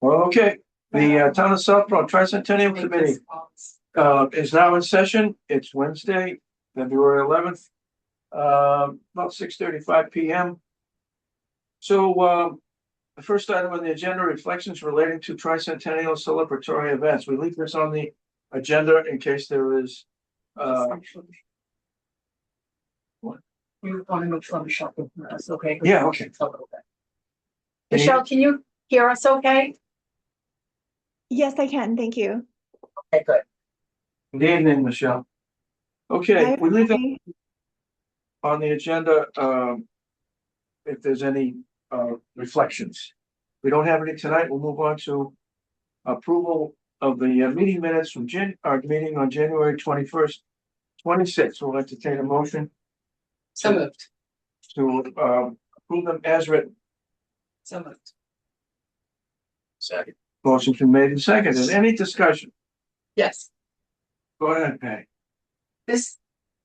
Well, okay, the Town of Southborough Tricentennial Committee is now in session. It's Wednesday, February 11th, about 6:35 p.m. So the first item on the agenda, reflections relating to Tricentennial celebratory events. We leave this on the agenda in case there is what? You want to make sure Michelle can hear us, okay? Yeah, okay. Michelle, can you hear us okay? Yes, I can. Thank you. Okay, good. Good evening, Michelle. Okay, Hi, we leave that everybody. on the agenda if there's any reflections. We don't have any tonight. We'll move on to approval of the meeting minutes from our meeting on January 21st, 26th. We'll entertain a motion So moved. to approve them as written. So moved. Second. Motion been made and seconded. Any discussion? Yes. Go ahead, Patty. This,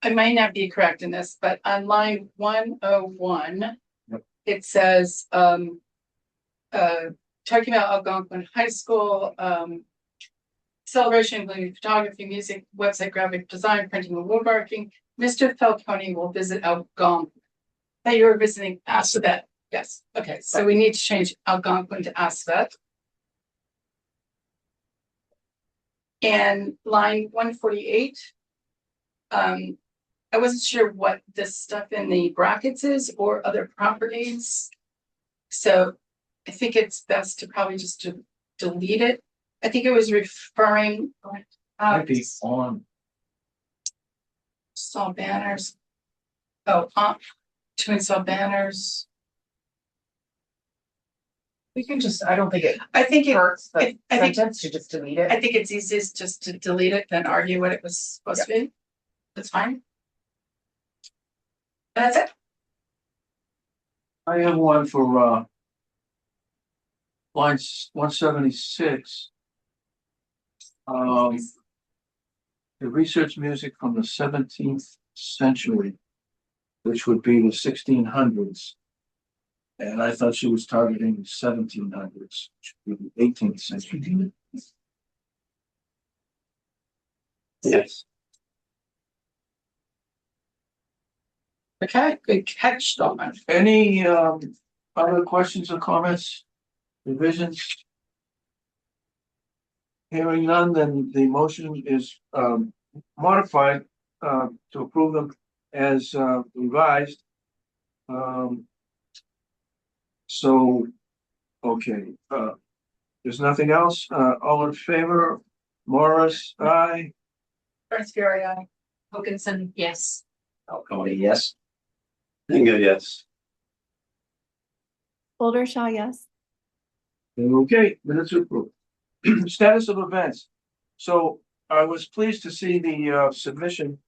I might not be correct in this, but on line 101, Yep. It says, talking about Algonquin High School, celebration including photography, music, website, graphic design, printing, and woodworking. Mr. Falcone will visit Algonquin. That you were visiting Assabet. Yes. Okay. So we need to change Algonquin to Assabet. And line 148. I wasn't sure what this stuff in the brackets is or other properties. So I think it's best to probably just to delete it. I think it was referring. Might be on. Saw banners. Oh, to install banners. We can just, I don't think it I think it hurts the I think- sentence to just delete it. I think it's easiest just to delete it than argue what it was supposed to be. That's fine. That's it. I have one for line 176. The research music from the 17th century, which would be the 1600s. And I thought she was targeting the 1700s, which would be the 18th century. Yes. Okay, good catch, Dawn. Any other questions or comments, revisions? Hearing none, then the motion is modified to approve them as revised. So, okay, there's nothing else. All in favor? Morris, aye. First aye. Wilkinson, yes. Falcone, yes. Bingo, yes. Bouldershaw, yes. Okay, minutes approved. Status of events. So I was pleased to see the submission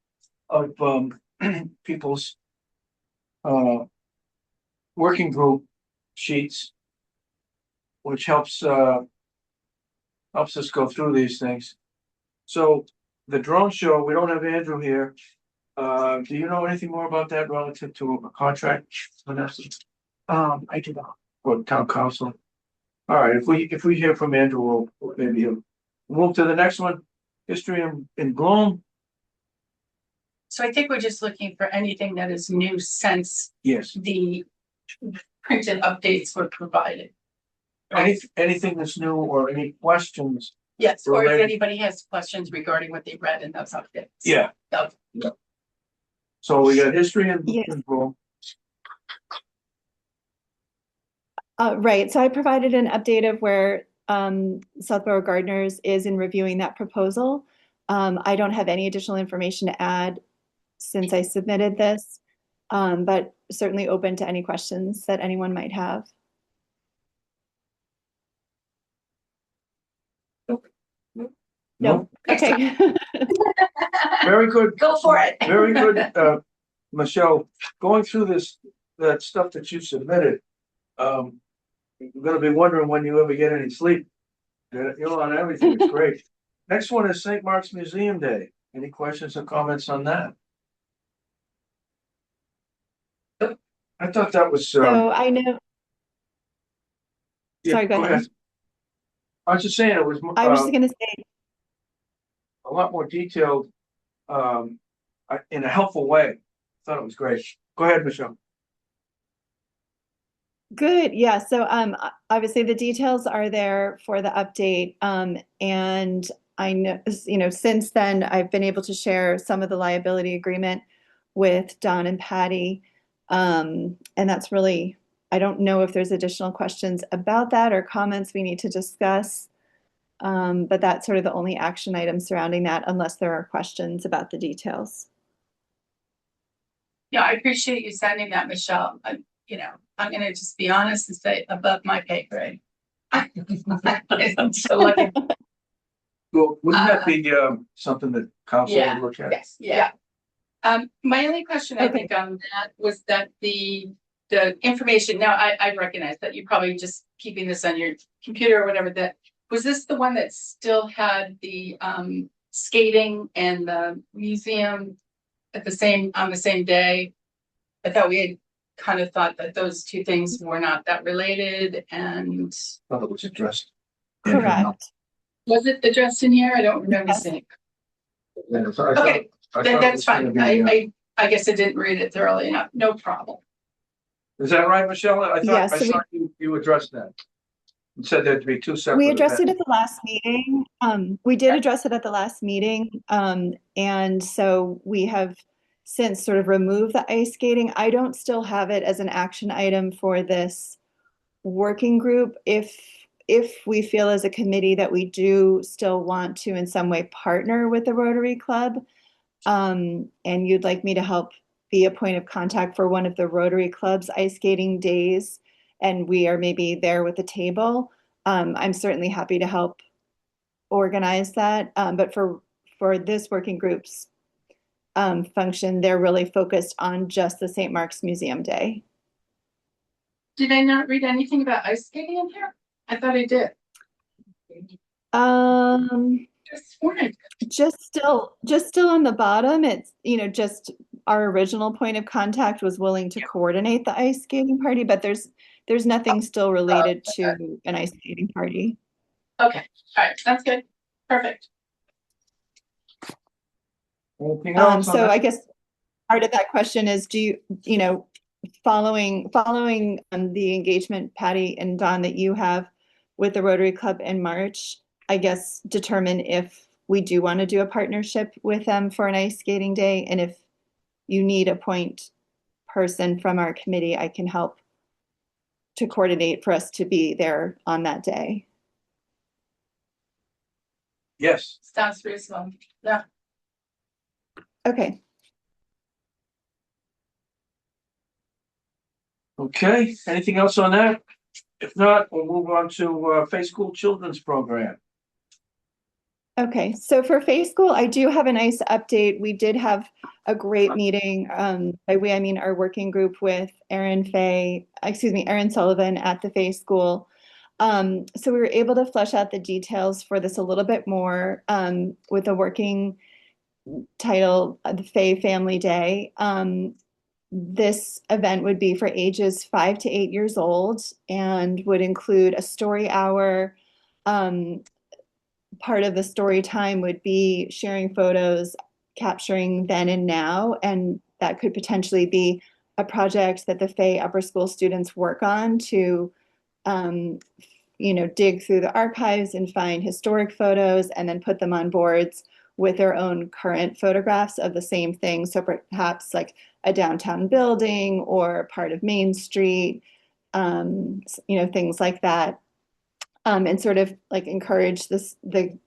of people's working group sheets, which helps us go through these things. So the drone show, we don't have Andrew here. Do you know anything more about that relative to a contract, Vanessa? I do not. Or town council? All right, if we hear from Andrew, we'll maybe he'll move to the next one. History in Bloom. So I think we're just looking for anything that is new since Yes. the printed updates were provided. Anything that's new or any questions? Yes, or if Related. anybody has questions regarding what they read in those updates. Yeah. Yep. So we got history in Yes. Bloom. Right. So I provided an update of where Southborough Gardeners is in reviewing that proposal. I don't have any additional information to add since I submitted this, but certainly open to any questions that anyone might have. No. Okay. Very good. Go for it. Very good, Michelle. Going through that stuff that you submitted, you're gonna be wondering when you ever get any sleep. You're on everything. It's great. Next one is St. Mark's Museum Day. Any questions or comments on that? I thought that was. So I know. Yeah, Sorry, go ahead. I was just saying it was I was just gonna say, a lot more detailed, in a helpful way. Thought it was great. Go ahead, Michelle. good, yeah, so obviously the details are there for the update. And I know, since then I've been able to share some of the liability agreement with Don and Patty. And that's really, I don't know if there's additional questions about that or comments we need to discuss. But that's sort of the only action item surrounding that, unless there are questions about the details. Yeah, I appreciate you sending that, Michelle. I'm gonna just be honest and say above my pay grade. I'm so lucky. Well, wouldn't that be something that council Yeah. would look at? Yes. Yeah. My only question I Okay. think on that was that the information, now I recognize that you're probably just keeping this on your computer or whatever, that was this the one that still had the skating and the museum on the same day? I thought we had kind of thought that those two things were not that related, and Thought it was addressed. in here, no. Correct. was it addressed in here? I don't remember Yes. seeing. Yeah, so I thought- Okay, I then thought it that's was gonna fine. be, I guess I didn't read it thoroughly enough. No problem. Is that right, Michelle? I Yeah, thought, so you addressed that. And said there'd be two separate. We addressed it events. at the last meeting. We did address it at the last meeting. And so we have since sort of removed the ice skating. I don't still have it as an action item for this working group. If we feel as a committee that we do still want to in some way partner with the Rotary Club, and you'd like me to help be a point of contact for one of the Rotary Club's ice skating days, and we are maybe there with the table, I'm certainly happy to help organize that. But for this working group's function, they're really focused on just the St. Mark's Museum Day. Did I not read anything about ice skating in here? I thought I did. Just wanted. Just still on the bottom, it's, just our original point of contact was willing to coordinate the ice skating party, but there's nothing still related to an ice skating party. Okay, all right, that's good. Perfect. Anything else on So that? I guess part of that question is, do you, following the engagement, Patty and Don, that you have with the Rotary Club in March, I guess determine if we do want to do a partnership with them for an ice skating day. And if you need a point person from our committee, I can help to coordinate for us to be there on that day. Yes. Sounds reasonable. Yeah. Okay. Okay, anything else on that? If not, we'll move on to Faith School Children's Program. Okay, so for Faith School, I do have a nice update. We did have a great meeting. By we, I mean our working group with Erin Sullivan at the Faith School. So we were able to flesh out the details for this a little bit more with a working title, the Faye Family Day. This event would be for ages 5 to 8 years old and would include a story hour. Part of the story time would be sharing photos, capturing then and now, and that could potentially be a project that the Fay upper school students work on to, dig through the archives and find historic photos and then put them on boards with their own current photographs of the same thing. So perhaps like a downtown building or part of Main Street, things like that. And sort of like encourage the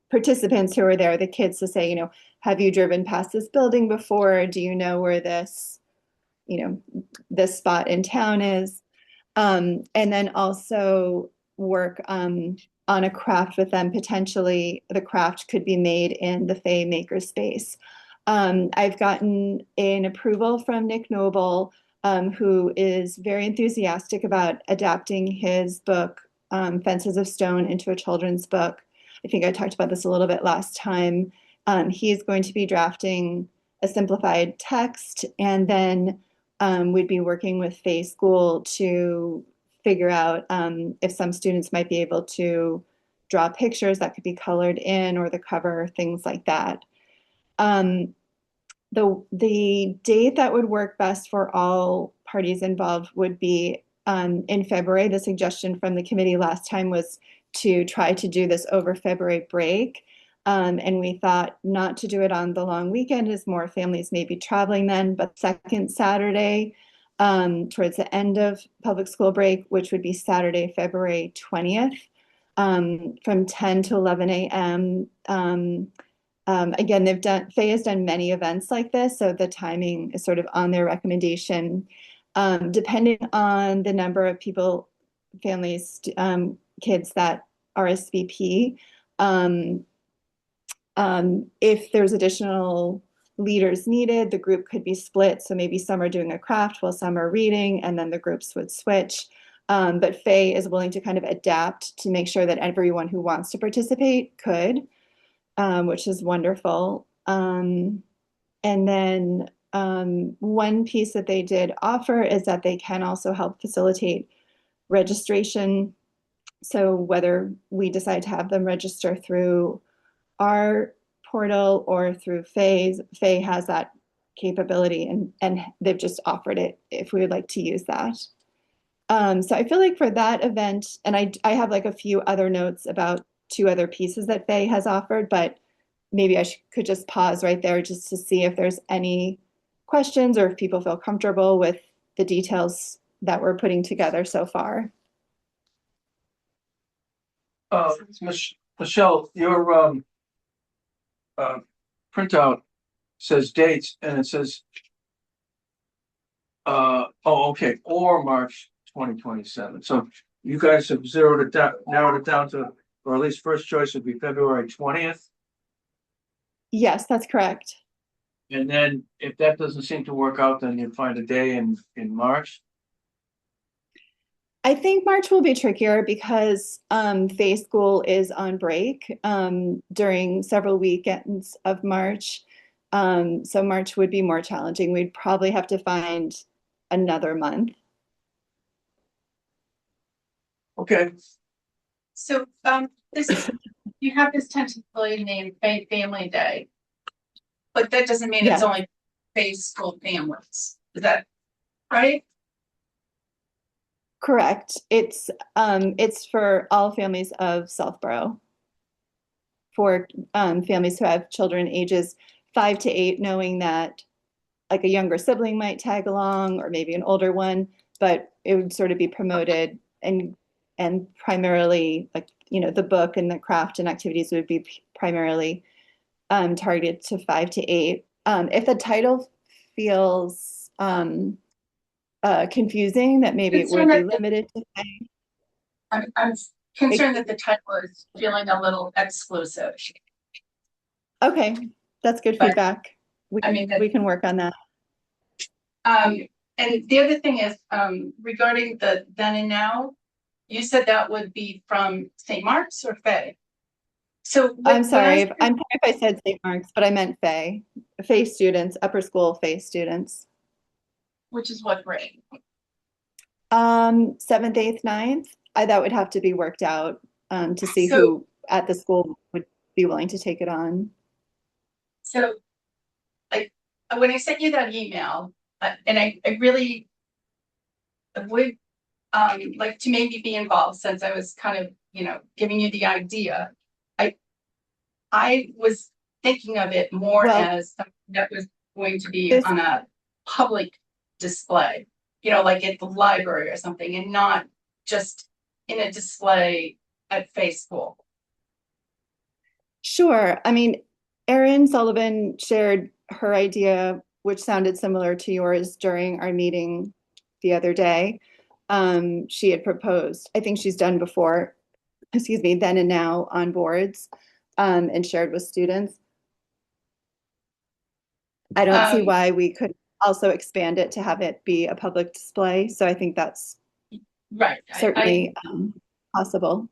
participants who are there, the kids, to say, have you driven past this building before? Do you know where this spot in town is? And then also work on a craft with them. Potentially, the craft could be made in the Fay Makerspace. I've gotten an approval from Nick Noble, who is very enthusiastic about adapting his book, Fences of Stone, into a children's book. I think I talked about this a little bit last time. He is going to be drafting a simplified text, and then we'd be working with Fay School to figure out if some students might be able to draw pictures that could be colored in or the cover, things like that. The date that would work best for all parties involved would be in February. The suggestion from the committee last time was to try to do this over February break. And we thought not to do it on the long weekend as more families may be traveling then, but second Saturday towards the end of public school break, which would be Saturday, February 20th, from 10 to 11 a.m. Again, Faye has done many events like this, so the timing is sort of on their recommendation. Depending on the number of people, families, kids that RSVP, if there's additional leaders needed, the group could be split. So maybe some are doing a craft while some are reading, and then the groups would switch. But Faye is willing to kind of adapt to make sure that everyone who wants to participate could, which is wonderful. And then one piece that they did offer is that they can also help facilitate registration. So whether we decide to have them register through our portal or through Faye has that capability, and they've just offered it if we would like to use that. So I feel like for that event, and I have like a few other notes about 2 other pieces that Faye has offered, but maybe I could just pause right there just to see if there's any questions or if people feel comfortable with the details that we're putting together so far. Michelle, your printout says dates and it says okay, or March 2027. So you guys have narrowed it down to, or at least first choice would be February 20th. Yes, that's correct. And then if that doesn't seem to work out, then you'd find a day in March. I think March will be trickier because Faye School is on break during several weekends of March. So March would be more challenging. We'd probably have to find another month. Okay. So, you have this tentatively named Faye Family Day, but that doesn't mean it's Yeah. only Faye School families. Is that right? Correct. It's for all families of Southborough. For families who have children ages 5 to 8, knowing that like a younger sibling might tag along or maybe an older one, but it would sort of be promoted and primarily like, you know, the book and the craft and activities would be primarily targeted to 5 to 8. If the title feels confusing, that maybe it would be limited to I'm concerned that the title is feeling a little exclusive. Okay, that's good But, feedback. We can work on that. And the other thing is, regarding the then and now, you said that would be from St. Mark's or Faye? So I'm sorry, I'm sorry if I said St. Mark's, but I meant Faye. Faye students, upper school Faye students. Which is what grade? 7th, 8th, 9th. That would have to be worked out to see who at the school would be willing to take it on. So, like, when I sent you that email, and I really would like to maybe be involved, since I was kind of, you know, giving you the idea. I was thinking of it more as something that was going to be on a public display, you know, like at the library or something, and not just in a display at Faye School. Sure. I mean, Erin Sullivan shared her idea, which sounded similar to yours during our meeting the other day. She had proposed, I think she's done before, then and now on boards and shared with students. I don't see why we could also expand it to have it be a public display. So I think that's right. Certainly possible.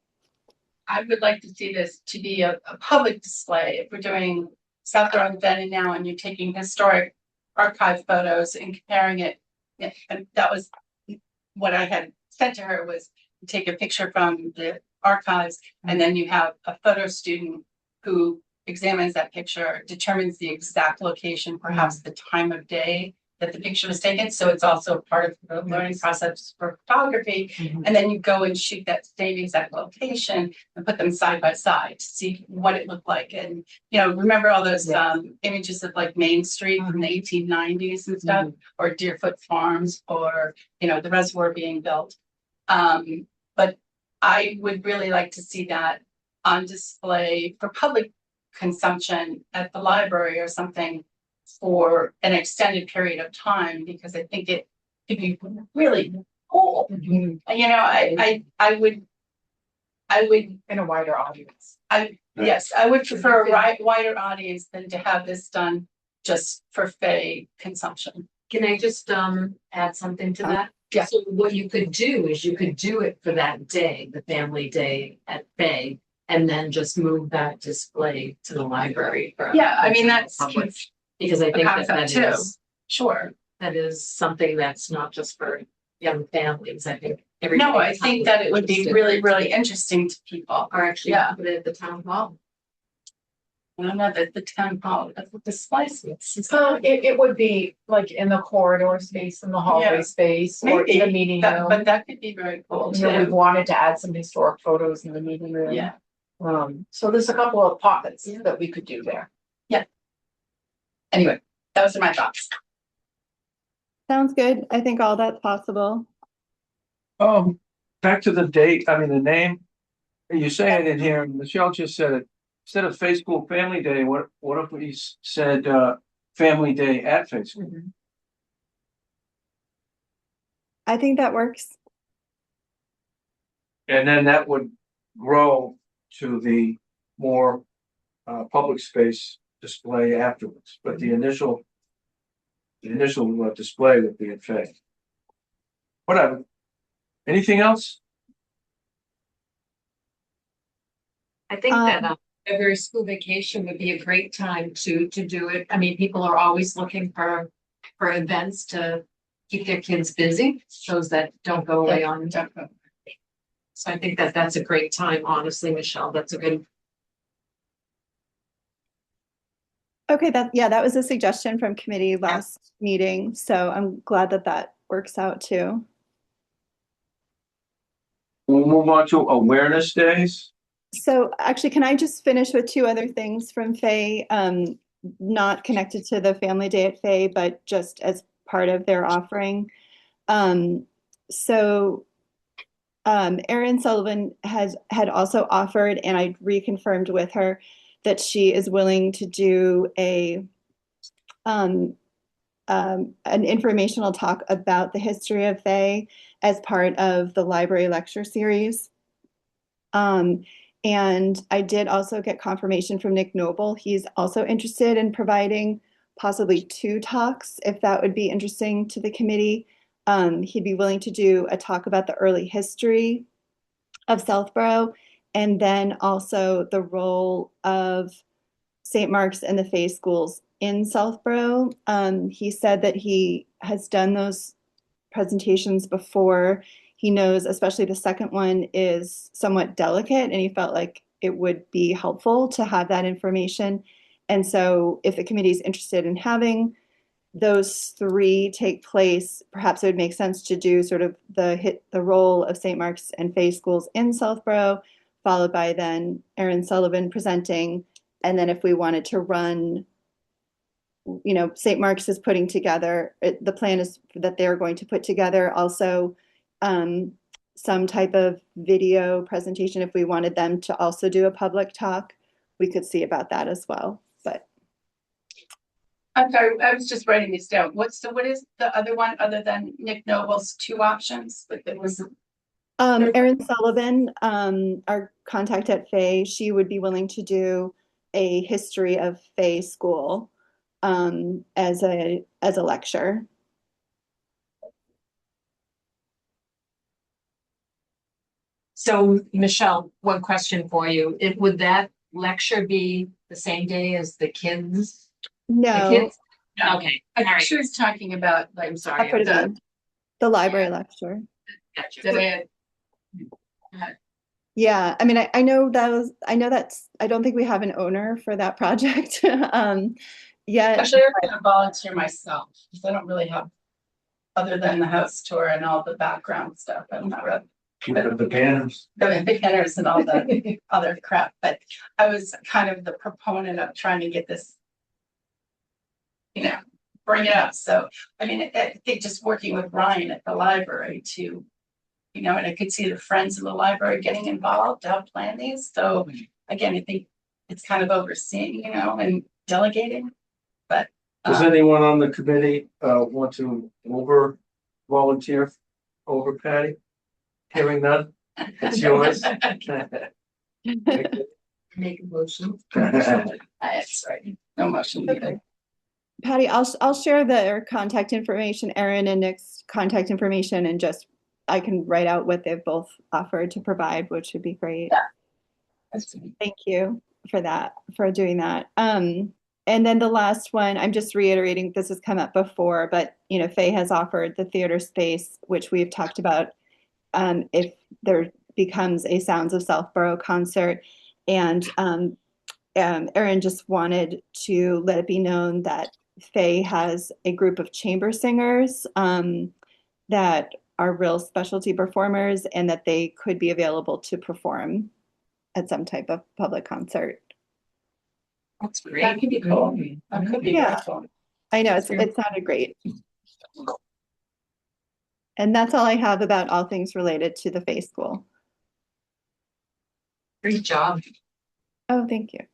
I would like to see this to be a public display. If we're doing Southborough then and now, and you're taking historic archive photos and comparing it, and that was what I had said to her, was take a picture from the archives, and then you have a photo student who examines that picture, determines the exact location, perhaps the time of day that the picture was taken. So it's also part of the learning process for photography. And then you go and shoot that same exact location and put them side by side to see what it looked like. And, you know, remember all those images of like Main Street from the 1890s and stuff, or Deerfoot Farms, or, you know, the reservoir being built. But I would really like to see that on display for public consumption at the library or something for an extended period of time, because I think it could be really cool. You know, I would In a wider audience. yes, I would prefer a wider audience than to have this done just for Fay consumption. Can I just add something to that? Yeah. So what you could do is you could do it for that day, the family day at Bay, and then just move that display to the library. For Yeah, I mean, that's public. Because I think that concept too. Sure. that is something that's not just for young families. I think No, I think that it would be really, really interesting to people. Or actually Yeah. put it at the town hall. I don't know that the town hall, that's what the slice is. So it would be like in the corridor space, in the hallway Yeah. space, or in the Maybe, meeting but room. that could be very cool You know, we too. wanted to add some historic photos in the meeting room. Yeah, So there's a couple of pockets that we could do there. anyway, those are my thoughts. Sounds good. I think all that's possible. Back to the date, I mean, the name. You say it in here, Michelle just said it. Instead of Fay School Family Day, what if we said, Family Day at Fay School? I think that works. And then that would grow to the more, public space display afterwards, but the initial display would be at Fay. Whatever. Anything else? I think that every school vacation would be a great time to do it. I mean, people are always looking for events to keep their kids busy, those that don't go away on. So I think that that's a great time, honestly, Michelle. That's a good. Okay, that was a suggestion from committee last meeting, so I'm glad that that works out too. We'll move on to awareness days. So actually, can I just finish with two other things from Fay, not connected to the Family Day at Fay, but just as part of their offering. Erin Sullivan had also offered, and I reconfirmed with her that she is willing to do an informational talk about the history of Fay as part of the library lecture series. And I did also get confirmation from Nick Noble. He's also interested in providing possibly 2 talks, if that would be interesting to the committee. He'd be willing to do a talk about the early history of Southborough, and then also the role of St. Mark's and the Fay schools in Southborough. He said that he has done those presentations before. He knows, especially the second one is somewhat delicate, and he felt like it would be helpful to have that information. And so if the committee is interested in having those 3 take place, perhaps it would make sense to do sort of the role of St. Mark's and Fay schools in Southborough, followed by then Erin Sullivan presenting. And then if we wanted to run, you know, St. Mark's is putting together, the plan is that they're going to put together also some type of video presentation. If we wanted them to also do a public talk, we could see about that as well. But I'm sorry, I was just writing these down. What is the other one other than Nick Noble's 2 options? Like it was. Erin Sullivan, our contact at Fay, she would be willing to do a history of Fay school as a lecture. So Michelle, one question for you. Would that lecture be the same day as the kids? No, The kids? Okay, all right. She was talking about like, I'm sorry. I'll put it in the library lecture. Gotcha. the Yeah, I mean, I know I know I don't think we have an owner for that project. Yet, Actually, I'm gonna volunteer myself, because I don't really have, other than the house tour and all the background stuff, I'm not really. The banners. The beginners and all the other crap, but I was kind of the proponent of trying to get this. Bring it up, so, I mean, I think just working with Ryan at the library to. And I could see the friends of the library getting involved to help plan these, so, again, I think it's kind of overseeing, and delegating, but. Does anyone on the committee want to volunteer over Patty? Hearing none, it's yours. Make a motion. That's right, no motion needed. Patty, I'll share their contact information, Erin and Nick's contact information, and just I can write out what they've both offered to provide, which would be great. Yeah. Thank you for that, for doing that. And then the last one, I'm just reiterating, this has come up before, but Faye has offered the theater space, which we've talked about, if there becomes a Sounds of Southborough concert. And Erin just wanted to let it be known that Faye has a group of chamber singers that are real specialty performers, and that they could be available to perform at some type of public concert. That's great. That could be cool. That could be Yeah. cool. I know, it sounded great. And that's all I have about all things related to the Faye School. Great job. Oh, thank you.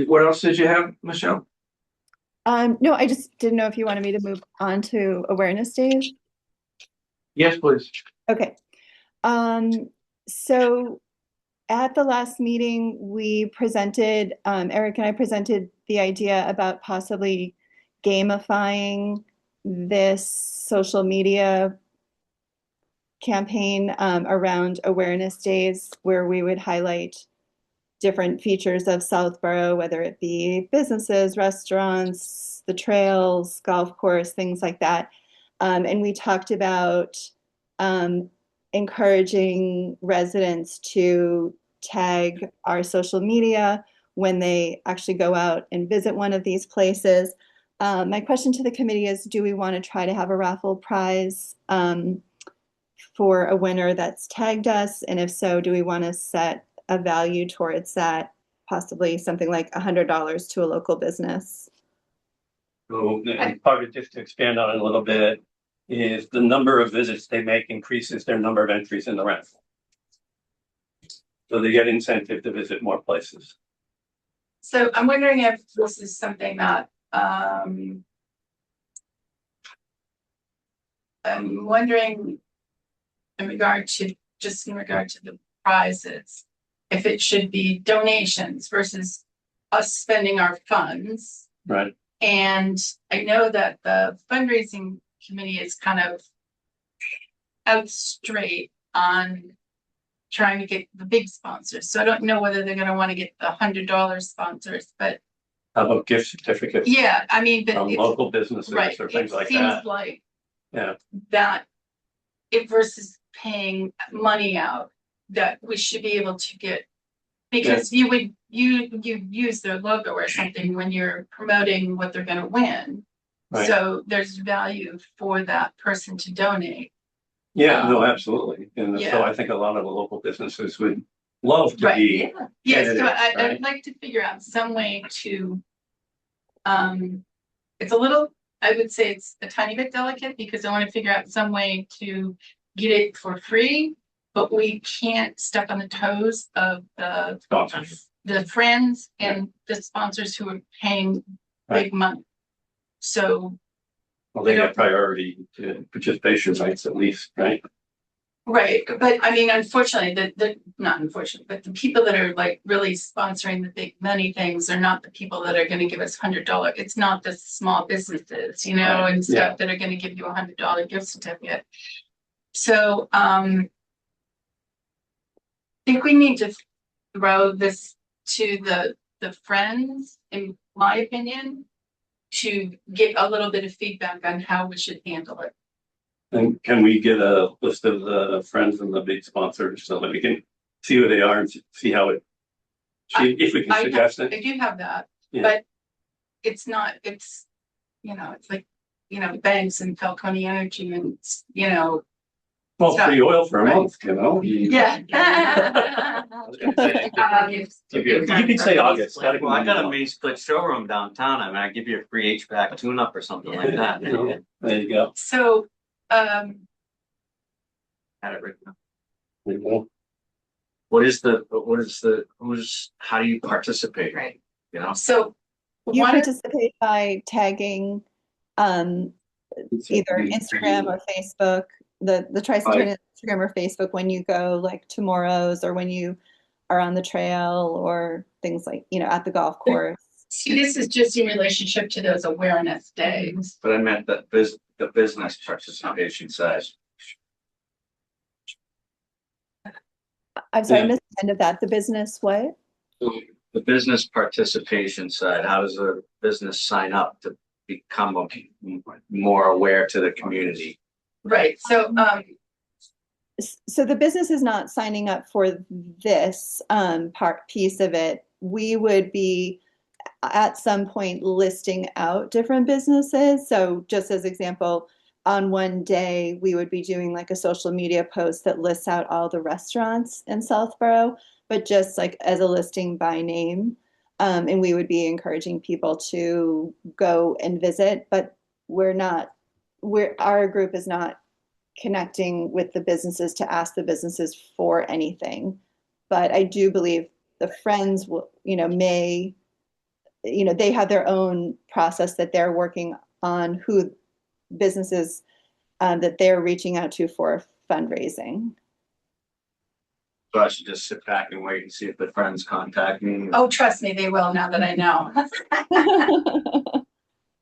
What else did you have, Michelle? No, I just didn't know if you wanted me to move on to awareness days. Yes, please. Okay. So at the last meeting, we presented, Eric and I presented the idea about possibly gamifying this social media campaign around awareness days, where we would highlight different features of Southborough, whether it be businesses, restaurants, the trails, golf course, things like that. And we talked about encouraging residents to tag our social media when they actually go out and visit one of these places. My question to the committee is, do we want to try to have a raffle prize for a winner that's tagged us? And if so, do we want to set a value towards that, possibly something like $100 to a local business? So, and part of just to expand on it a little bit, is the number of visits they make increases their number of entries in the raffle. So they get incentive to visit more places. So I'm wondering if this is something that, I'm wondering in regard to the prizes, if it should be donations versus us spending our funds. Right. And I know that the fundraising committee is kind of out straight on trying to get the big sponsors. So I don't know whether they're gonna want to get the $100 sponsors, but How about gift certificates? yeah, I mean, but From it's, local businesses right, or it things like seems that. like Yeah. that it versus paying money out, that we should be able to get, because you use their logo or something when you're promoting what they're gonna win. Right. So there's value for that person to donate. Yeah, no, absolutely. And yeah. so I think a lot of the local businesses would love to Right. be. Yes, so candidates, I'd right? like to figure out some way to, it's a little, I would say it's a tiny bit delicate, because I want to figure out some way to get it for free, but we can't step on the toes of Sponsors. the friends and the sponsors who are paying big money. So, Well, they get priority to participation rights at least, right? right, but I mean, unfortunately, not unfortunately, but the people that are like really sponsoring the big money things are not the people that are gonna give us $100. It's not the small businesses, Right, and stuff yeah. that are gonna give you $100 gift certificate. So, I think we need to throw this to the friends, in my opinion, to get a little bit of feedback on how we should handle it. And can we get a list of the friends and the big sponsors so that we can see who they are and see how it, if we can suggest it? I do have that, Yeah. but it's not, it's, it's like, banks and Falcone Energy and, Well, free oil for a Right. month, yeah. I was gonna say, You can say August. well, I got a mini split showroom downtown. I mean, I give you a free HVAC tune-up or something like that. There you go. So, Had it written up. There you go. How do you participate? Right. You know, so You one, participate by tagging either Instagram or Facebook, the Tricentennial Instagram or Facebook when you go like to Moro's or when you are on the trail or things like, at the golf course. see, this is just in relationship to those awareness days. but I meant that the business participation side. I'm sorry, I Yeah. missed the end of that. The business what? The business participation side, how does a business sign up to become more aware to the community? Right, so, So the business is not signing up for this piece of it. We would be at some point listing out different businesses. So just as example, on one day we would be doing like a social media post that lists out all the restaurants in Southborough, but just like as a listing by name. And we would be encouraging people to go and visit, but our group is not connecting with the businesses to ask the businesses for anything. But I do believe the friends will, they have their own process that they're working on who businesses that they're reaching out to for fundraising. So I should just sit back and wait and see if the friends contact me. oh, trust me, they will now that I know.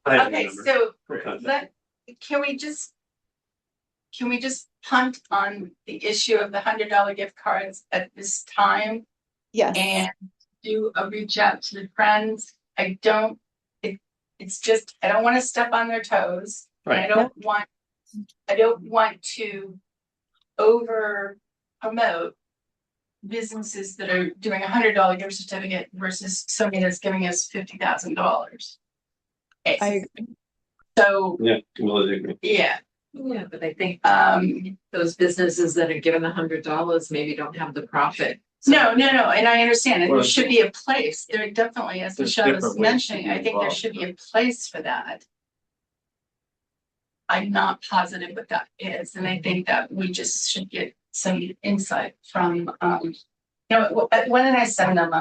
I have a Okay, number so for contact. can we just punt on the issue of the $100 gift cards at this time Yes. and do a reach out to the friends? It's just, I don't want to step on their toes. And Right. I don't want to over promote businesses that are doing $100 gift certificate versus somebody that's giving us $50,000. I agree. So, Yeah, completely agree. yeah, Yeah, but I think um, those businesses that are given $100 maybe don't have the profit. no, and I understand, and Well, there should be a place, there definitely, as there's Michelle was different ways to mentioning, be I think there involved. should be a place for that. I'm not positive what that is, and I think that we just should get some insight from, when did I send them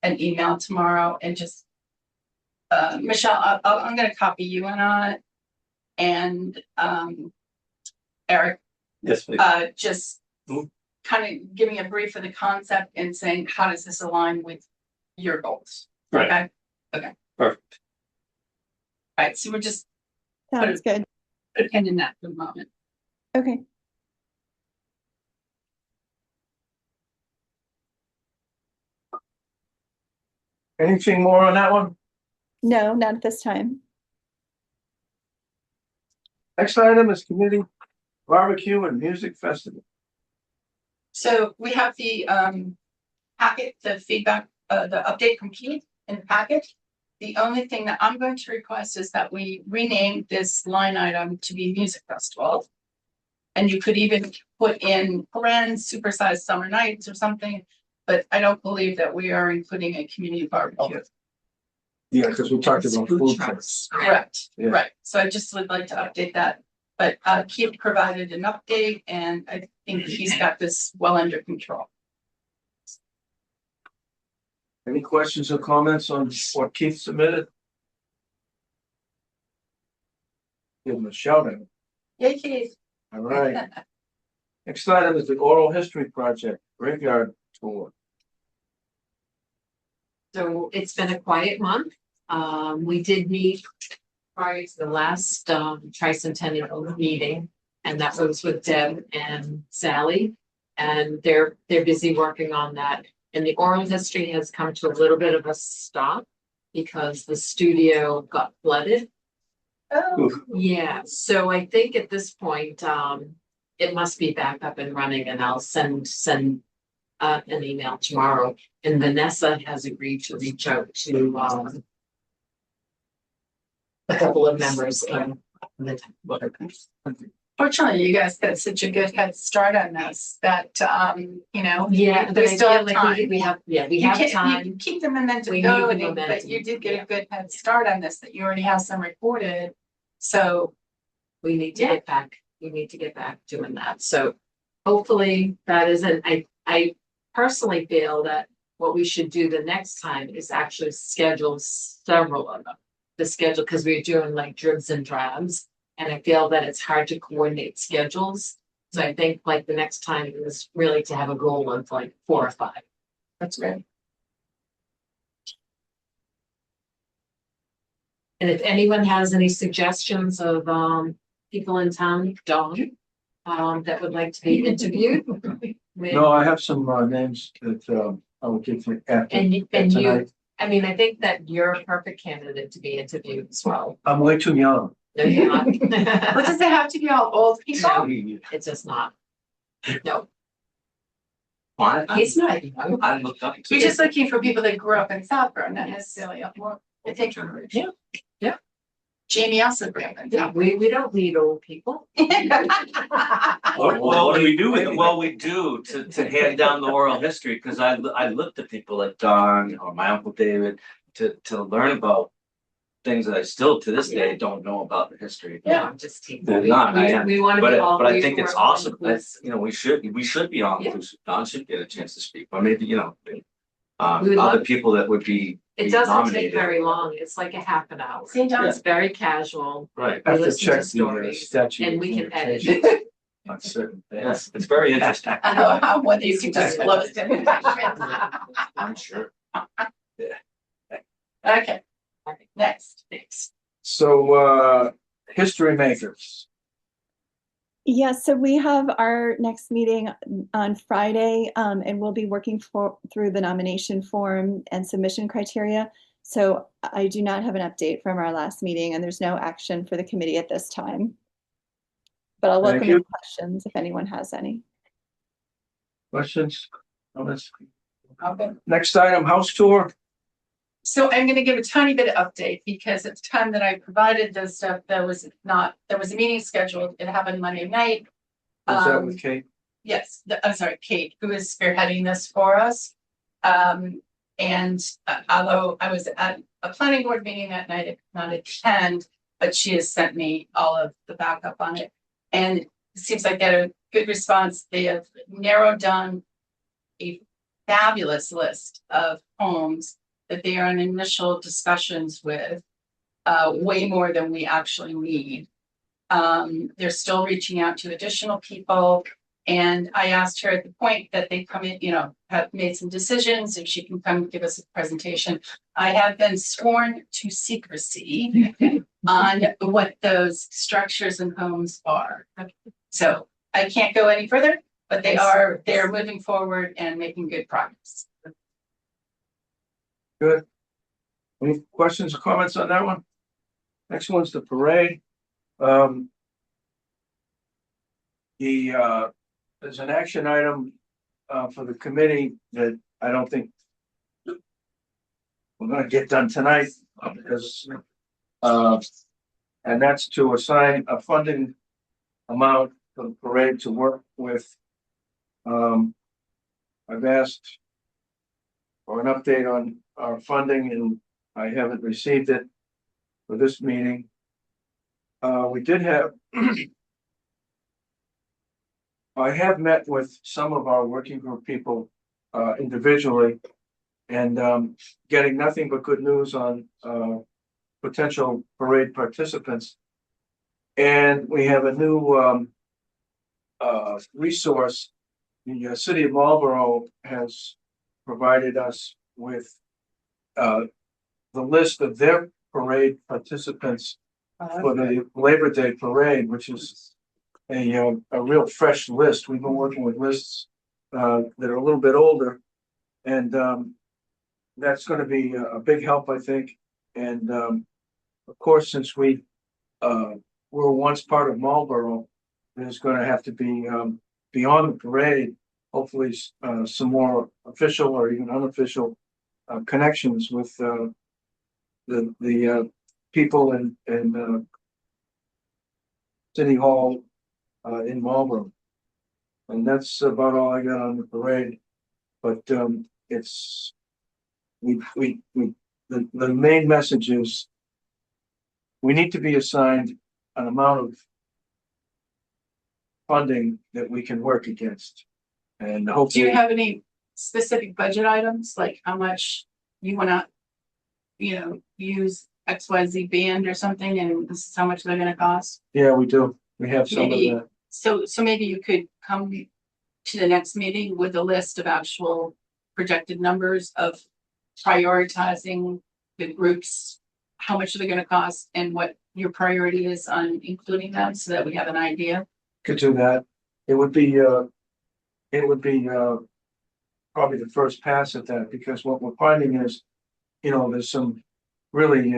an email tomorrow and just, Michelle, I'm gonna copy you in on it. And, Eric, Yes, please. just Mhm. kind of giving a brief of the concept and saying, how does this align with your goals? Right. Okay, Perfect. all right, so we're just Sounds good. put a pin in that for the moment. Okay. Anything more on that one? No, not at this time. Next item is community barbecue and music festival. So we have the packet, the feedback, the update from Keith in the packet. The only thing that I'm going to request is that we rename this line item to be music festival. And you could even put in parens, supersized summer nights or something, but I don't believe that we are including a community barbecue. Yeah, because we talked about food trucks. Correct, Yeah. right. So I just would like to update that. But Keith provided an update and I think he's got this well under control. Any questions or comments on what Keith submitted? Give him a shout out. Yay, Keith. All right. Next item is the oral history project, graveyard tour. So it's been a quiet month. We did meet prior to the last tricentennial meeting, and that was with Deb and Sally. And they're busy working on that. And the oral history has come to a little bit of a stop because the studio got flooded. Oh, Yeah, so I think at this point, it must be back up and running and I'll send an email tomorrow. And Vanessa has agreed to reach out to, a couple of members in the. fortunately, you guys got such a good head start on this that, Yeah, but we I still feel have like time. we have, yeah, we You have can't, time. you keep the momentum We need the going, but momentum, you did get yeah. a good head start on this, that you already have some recorded. So, We need to Yeah. get back, we need to get back doing that. So hopefully that isn't, I personally feel that what we should do the next time is actually schedule several of them. The schedule, because we're doing like dribs and drabs, and I feel that it's hard to coordinate schedules. So I think like the next time is really to have a goal of like 4 or 5. that's good. And if anyone has any suggestions of people in town, Dawn, that would like to be interviewed. No, I have some names that I will give you after And you, tonight. I mean, I think that you're a perfect candidate to be interviewed as well. I'm way too young. No, you're not. But does it have to be all old people? No, it's just not. No, I, he's not young. I looked up to. You're just looking for people that grew up in Southborough, not necessarily up more. I think Yeah. Yeah. Jamie also grew up in Yeah, we don't need old people. Southborough. What do we do with it? Well, we do to hand down the oral history, because I looked at people like Don or my uncle David to learn about things that I still to this day don't know about the history. No, I'm just teasing. They're not, I am. We want to But be all. I think it's awesome. inclusive. That's, we should be on, Yeah. Don should get a chance to speak, or maybe, We would other love- people that would be. It doesn't take nominated. very long. It's like a half an hour. St. John's. It's very casual. Right. I have to listen to check the stories, statute. and we can edit. On certain Yes, things. it's very interesting. Whether you can disclose it. I'm sure. Okay, next. So, history makers. Yes, so we have our next meeting on Friday, and we'll be working through the nomination form and submission criteria. So I do not have an update from our last meeting, and there's no action for the committee at this time. But I'll Thank welcome you. any questions if anyone has any. Questions? Comments? Okay. Next item, house tour. So I'm gonna give a tiny bit of update because at the time that I provided this stuff, there was a meeting scheduled. It happened Monday night. Is that with Kate? Yes, I'm sorry, Kate, who is spearheading this for us. And although I was at a planning board meeting that night, I could not attend, but she has sent me all of the backup on it. And it seems like they had a good response. They have narrowed down a fabulous list of homes that they are in initial discussions with, way more than we actually need. They're still reaching out to additional people. And I asked her at the point that they come in, have made some decisions and she can come give us a presentation. I have been sworn to secrecy on what those structures and homes are. So I can't go any further, but they're moving forward and making good progress. Good. Any questions or comments on that one? Next one's the parade. There's an action item for the committee that I don't think we're gonna get done tonight because and that's to assign a funding amount for the parade to work with. I've asked for an update on our funding and I haven't received it for this meeting. We did have I have met with some of our working group people individually and getting nothing but good news on potential parade participants. And we have a new resource. The city of Marlborough has provided us with the list of their parade participants for the Labor Day parade, which is a real fresh list. We've been working with lists that are a little bit older, and that's going to be a big help, I think. And of course, since we were once part of Marlboro, there's gonna have to be, beyond the parade, hopefully, some more official or even unofficial connections with, the people in City Hall, in Marlboro. And that's about all I got on the parade. But, it's, the main message is we need to be assigned an amount of funding that we can work against. And Do you hopefully, have any specific budget items, like how much you wanna, use XYZ band or something, and this is how much they're gonna cost? yeah, we do. We have some of Maybe- that. So maybe you could come to the next meeting with a list of actual projected numbers of prioritizing the groups, how much they're gonna cost, and what your priority is on including them, so that we have an idea. Could do that. It would be probably the first pass at that, because what we're finding is, there's some really,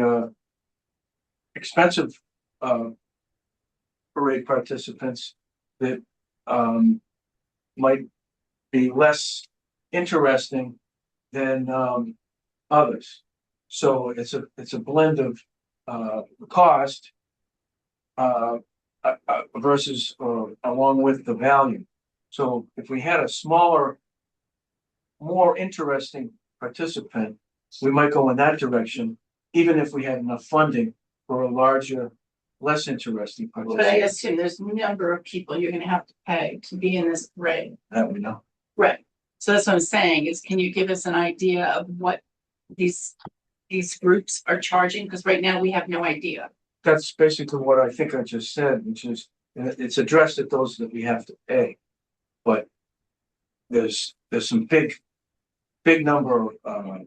expensive, parade participants that, might be less interesting than, others. So it's a blend of, cost, versus, along with the value. So if we had a smaller, more interesting participant, we might go in that direction, even if we had enough funding for a larger, less interesting But I participant. assume there's a number of people you're gonna have to pay to be in this parade. That we know. Right. So that's what I'm saying, is can you give us an idea of what these groups are charging? Because right now we have no idea. That's basically what I think I just said, which is, it's addressed at those that we have to pay. But there's some big number of,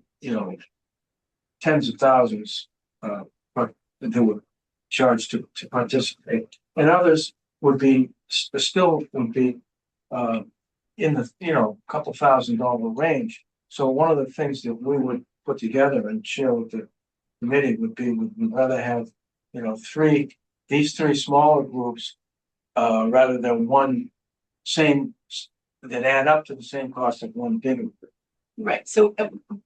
tens of thousands, but that would charge to participate. And others would be, still would be, in the, couple $1,000 range. So one of the things that we would put together and share with the committee would be, we'd rather have, these three smaller groups, rather than one same, that add up to the same cost of one bigger group. Right, so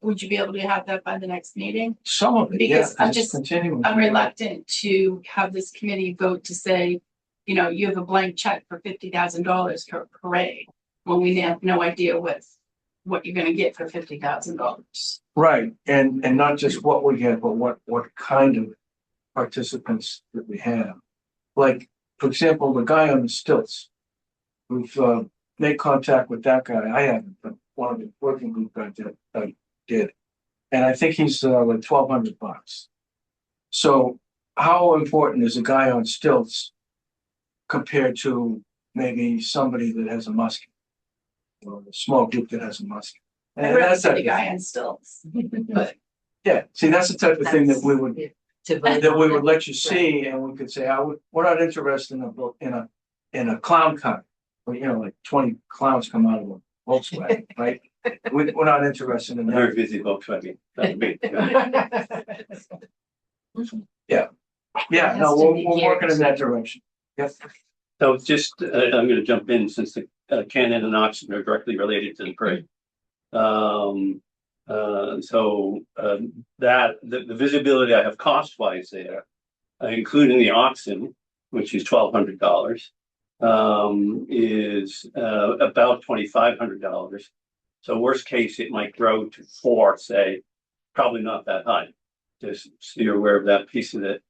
would you be able to have that by the next meeting? Some of it, yeah. Because I'm it's just- continuing. I'm reluctant to have this committee vote to say, you have a blank check for $50,000 for a parade, when we have no idea what you're gonna get for $50,000. Right, and not just what we get, but what kind of participants that we have. Like, for example, the guy on the stilts. We've made contact with that guy. I haven't, but one of the working group guys did. And I think he's like $1,200. So how important is a guy on stilts compared to maybe somebody that has a musket? Or a small group that has a musket. I'd And rather that's see that, the guy on stilts, but yeah, see, that's the type of thing that we would, To vote that we on would it. let you see, and we could say, we're not interested in a clown car. Where, like 20 clowns come out of a Volkswagen, right? We're not interested in Very that. busy Volkswagen. That'd be- Yeah, Has no, to we're be working in that guaranteed. direction. Yes, So just, I'm gonna jump in since the Cannon and Oxen are directly related to the parade. That, the visibility I have cost wise there, including the oxen, which is $1,200, is about $2,500. So worst case, it might grow to 4, say, probably not that high. Just so you're aware of that piece of it.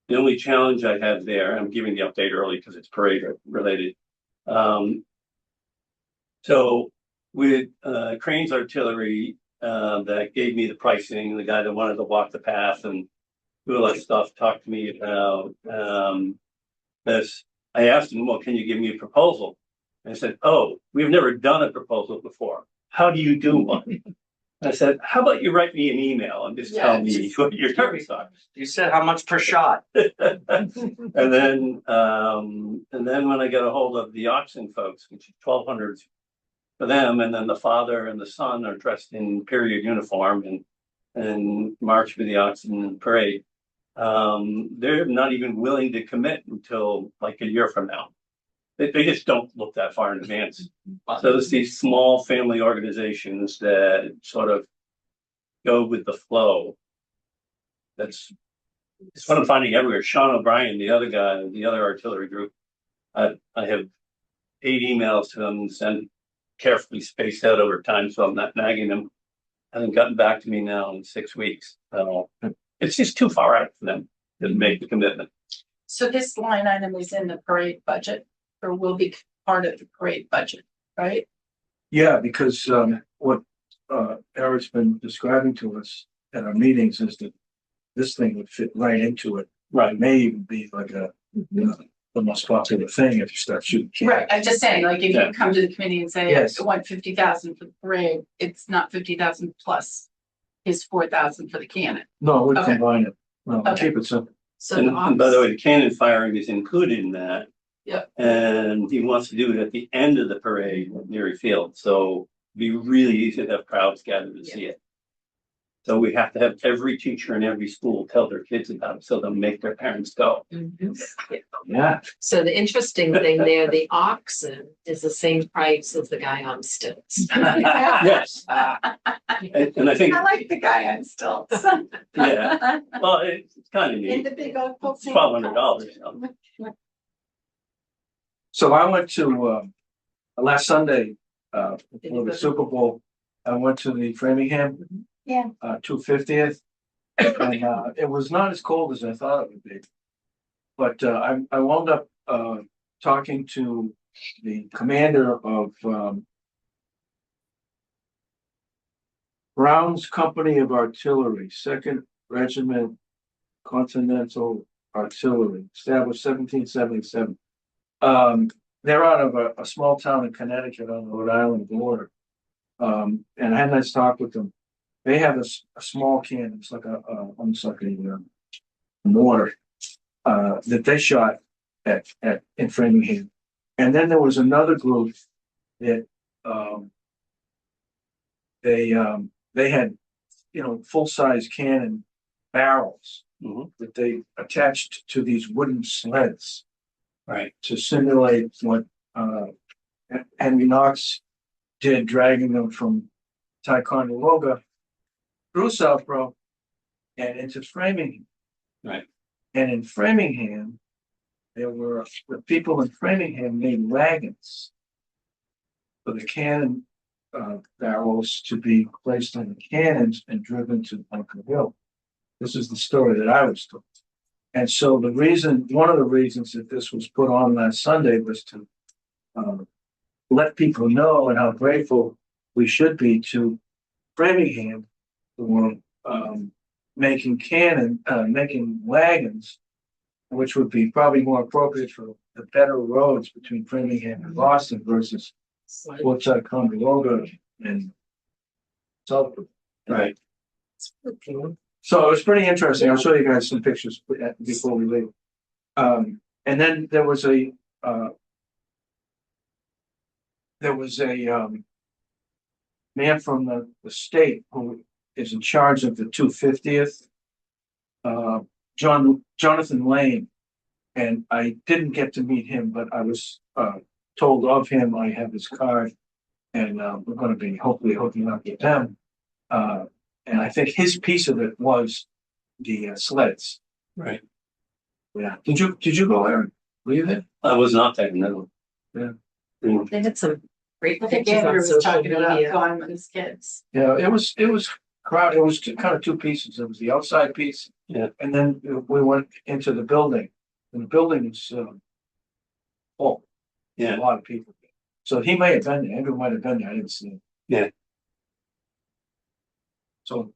The only challenge I have there, I'm giving the update early because it's parade related. So with Crane's Artillery, that gave me the pricing, the guy that wanted to walk the path and do all that stuff, talked to me about this. I asked him, well, can you give me a proposal? And I said, oh, we've never done a proposal before. How do you do one? I said, how about you write me an email and just tell me what your targets are? You said how much per shot? And then when I got a hold of the oxen folks, which is 1,200 for them, and then the father and the son are dressed in period uniform and march with the oxen parade. they're not even willing to commit until like a year from now. They just don't look that far in advance. So it's these small family organizations that sort of go with the flow. It's what I'm finding everywhere. Sean O'Brien, the other guy, the other artillery group, I have 8 emails to them sent carefully spaced out over time, so I'm not nagging them. Hasn't gotten back to me now in 6 weeks. So it's just too far out for them to make the commitment. So this line item is in the parade budget, or will be part of the parade budget, right? Yeah, because what Eric's been describing to us at our meetings is that this thing would fit right into it. Right. It may even be like the most popular thing if you start shooting cannons. Right, I'm just saying, like, if Yeah. you come to the committee and say, Yes. I want 50,000 for the parade, it's not 50,000 plus is 4,000 for the cannon. No, we'd Okay. combine it. No, Okay. keep it simple. So And by the way, the cannon firing is included in that. Yep. And he wants to do it at the end of the parade at Neary Field, so it'd be really easy to have crowds gather to see it. So we have to have every teacher in every school tell their kids about it, so they'll make their parents go. Yeah. So the interesting thing there, the oxen is the same price as the guy on stilts. Yes. And I think, I like the guy on stilts. yeah, well, it's kind of In neat. the big old. $1,200. So I went to last Sunday for the Super Bowl. I went to the Framingham. Yeah. 250th, and it was not as cold as I thought it would be. But I wound up talking to the commander of Brown's Company of Artillery, 2nd Regiment Continental Artillery, established 1777. They're out of a small town in Connecticut on the Rhode Island border. And I had a nice talk with them. They have a small cannon, it's like almost like a mortar, that they shot in Framingham. And then there was another group that they had, full-size cannon barrels that they attached to these wooden sleds. Right. To simulate what Henry Knox did, dragging them from Ticonderoga through Southborough and into Framingham. Right. And in Framingham, the people in Framingham made wagons for the cannon barrels to be placed on the cannons and driven to Bunker Hill. This is the story that I was told. And so one of the reasons that this was put on last Sunday was to let people know and how grateful we should be to Framingham for making wagons, which would be probably more appropriate for the better roads between Framingham and Boston versus Fort Ticonderoga and Southborough. Right. So it was pretty interesting. I'll show you guys some pictures before we leave. And then there was a man from the state who is in charge of the 250th, Jonathan Lane. And I didn't get to meet him, but I was told of him. I have his card, and we're going to be hopefully hooking up with them. And I think his piece of it was the sleds. Right. Yeah. Did you go, Aaron? Were you there? I was not there, no. Yeah. They had some great I think pictures Andrew on was social talking about media. going with his kids. Yeah, it was crowded. It was kind of 2 pieces. It was the outside piece. Yeah. And then we went into the building, and the building is full. Yeah. A lot of people. So he may have been there. Andrew might have been there. I didn't see him. Yeah. So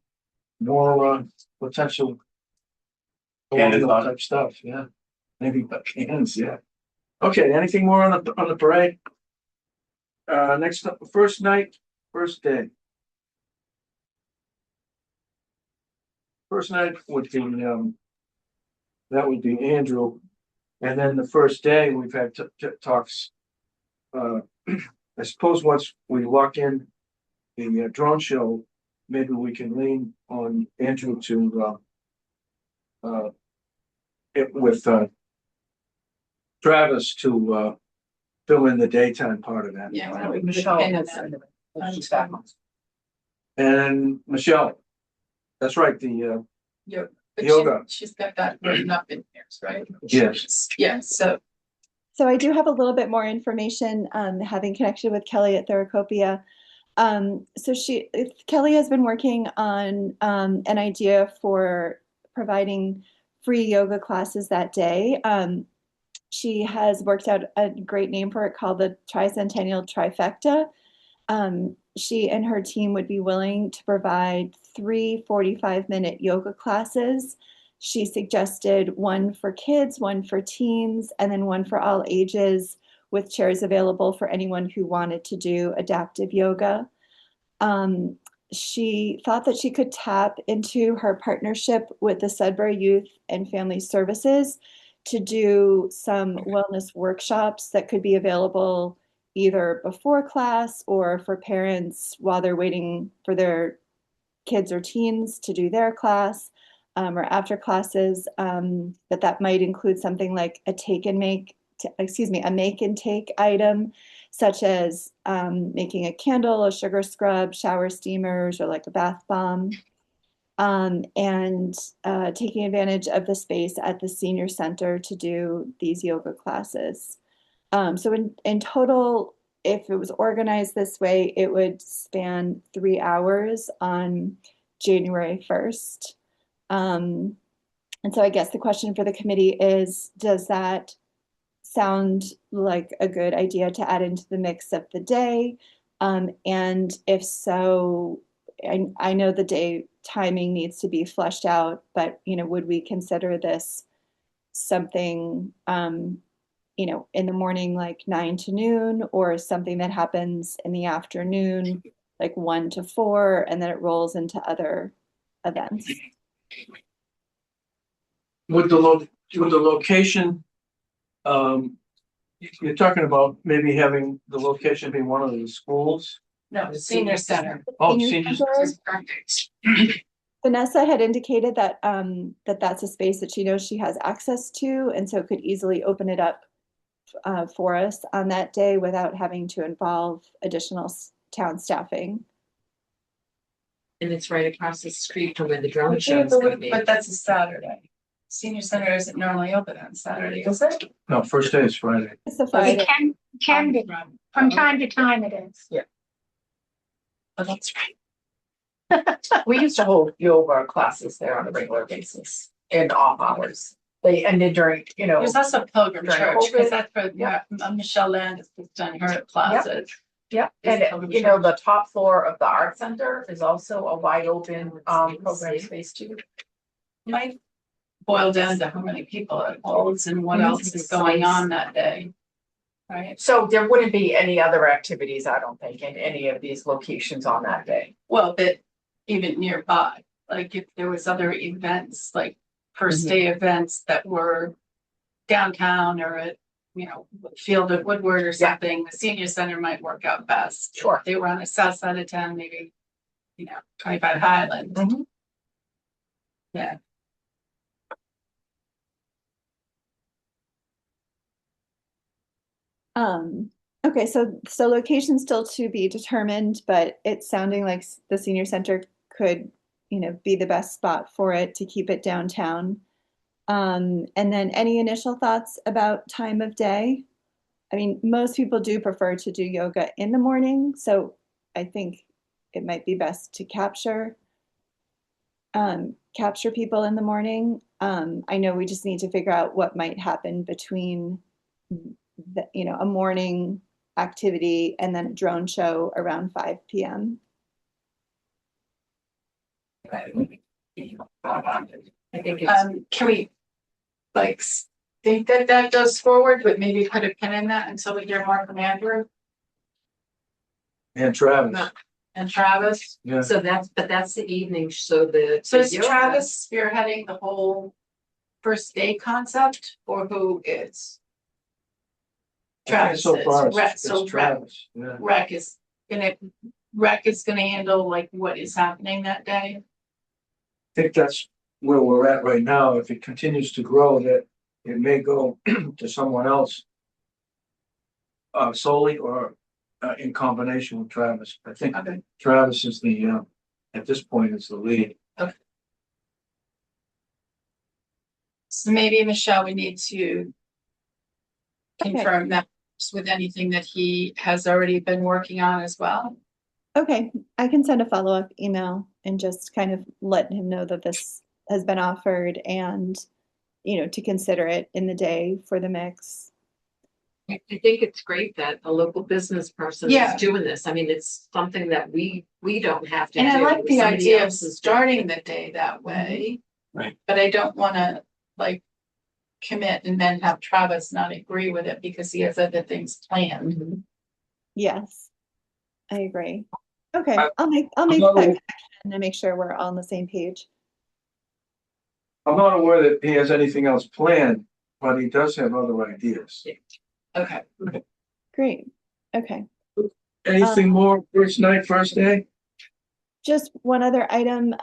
more potential Cannon fun. type stuff. Yeah. Maybe cannons. Yeah. Okay. Anything more on the parade? Next up, first night, first day. First night would be that would be Andrew, and then the first day we've had talks. I suppose once we lock in the drone show, maybe we can lean on Andrew to with Travis to fill in the daytime part of that. Yeah, why don't we Michelle. pin it on- She's back. And Michelle, that's right, the Yeah, but Yoga. she's got that written up in here, right? Yes. Yeah, so So I do have a little bit more information, having connection with Kelly at Theracopia. Kelly has been working on an idea for providing free yoga classes that day. She has worked out a great name for it called the Tricentennial Trifecta. She and her team would be willing to provide 3 45-minute yoga classes. She suggested one for kids, one for teens, and then one for all ages, with chairs available for anyone who wanted to do adaptive yoga. She thought that she could tap into her partnership with the Sudbury Youth and Family Services to do some wellness workshops that could be available either before class or for parents while they're waiting for their kids or teens to do their class, or after classes. But that might include something like a make and take item, such as making a candle, a sugar scrub, shower steamers, or like a bath bomb. And taking advantage of the space at the senior center to do these yoga classes. So in total, if it was organized this way, it would span 3 hours on January 1st. And so I guess the question for the committee is, does that sound like a good idea to add into the mix of the day? And if so, I know the day timing needs to be fleshed out, but would we consider this something in the morning, like 9 to noon, or something that happens in the afternoon, like 1 to 4, and then it rolls into other events? With the location, you're talking about maybe having the location be one of the schools? no, senior center Oh, Senior seniors. center? is perfect. Vanessa had indicated that that's a space that she knows she has access to, and so could easily open it up for us on that day without having to involve additional town staffing. And it's right across the street from where the drone show is gonna be. But that's a Saturday. Senior center isn't normally open on Saturday, is it? No, first day is Friday. It's a It Friday. can be, from time to time it is. Oh, that's right. We used to hold yoga classes there on a regular basis in off hours. They ended during, There's also Pilgrim During Church, COVID. because that's for Yeah. Michelle Landis has done her classes. yeah, and the top floor of the art center is also a wide open program space too. Might boil down to how many people it holds and what else is going on that day. Right, So there wouldn't be any other activities, I don't think, in any of these locations on that day. well, but even nearby, like if there was other events, like first day events that were downtown or at, Field of Woodward or something, the senior center might work out best. Sure. If they were on the south side of town, maybe, 25 Highland. Mhm. Yeah. Okay, so location still to be determined, but it's sounding like the senior center could, be the best spot for it to keep it downtown. And then any initial thoughts about time of day? I mean, most people do prefer to do yoga in the morning, so I think it might be best to capture people in the morning. I know we just need to figure out what might happen between a morning activity and then a drone show around 5 p.m. I think it's, Can we, think that goes forward, but maybe put a pin in that until we hear more from Andrew And Travis. and Travis? Yeah. so that's the evening, so So is yoga- Travis spearheading the whole first day concept, or who is? Travis So far, is, Rec, it's so Travis. Yeah. Rec is gonna handle like what is happening that day. I think that's where we're at right now, if it continues to grow, that it may go to someone else. Solely or in combination with Travis. I think Okay. Travis is the, at this point, is the lead. So maybe, Michelle, we need to Okay. confirm that with anything that he has already been working on as well. Okay, I can send a follow-up email and just kind of let him know that this has been offered and, to consider it in the day for the mix. I think it's great that a local business person Yeah. is doing this. I mean, it's something that we don't have to do. And I like the Somebody idea of else is doing starting it. the day that way. Right. But I don't wanna like commit and then have Travis not agree with it because he has other things planned. Yes, I agree. Okay, I- I'll make I'm that not aware- connection and make sure we're all on the same page. I'm not aware that he has anything else planned, but he does have other ideas. Okay. Great. Okay. Anything more first night, first day? Just one other item.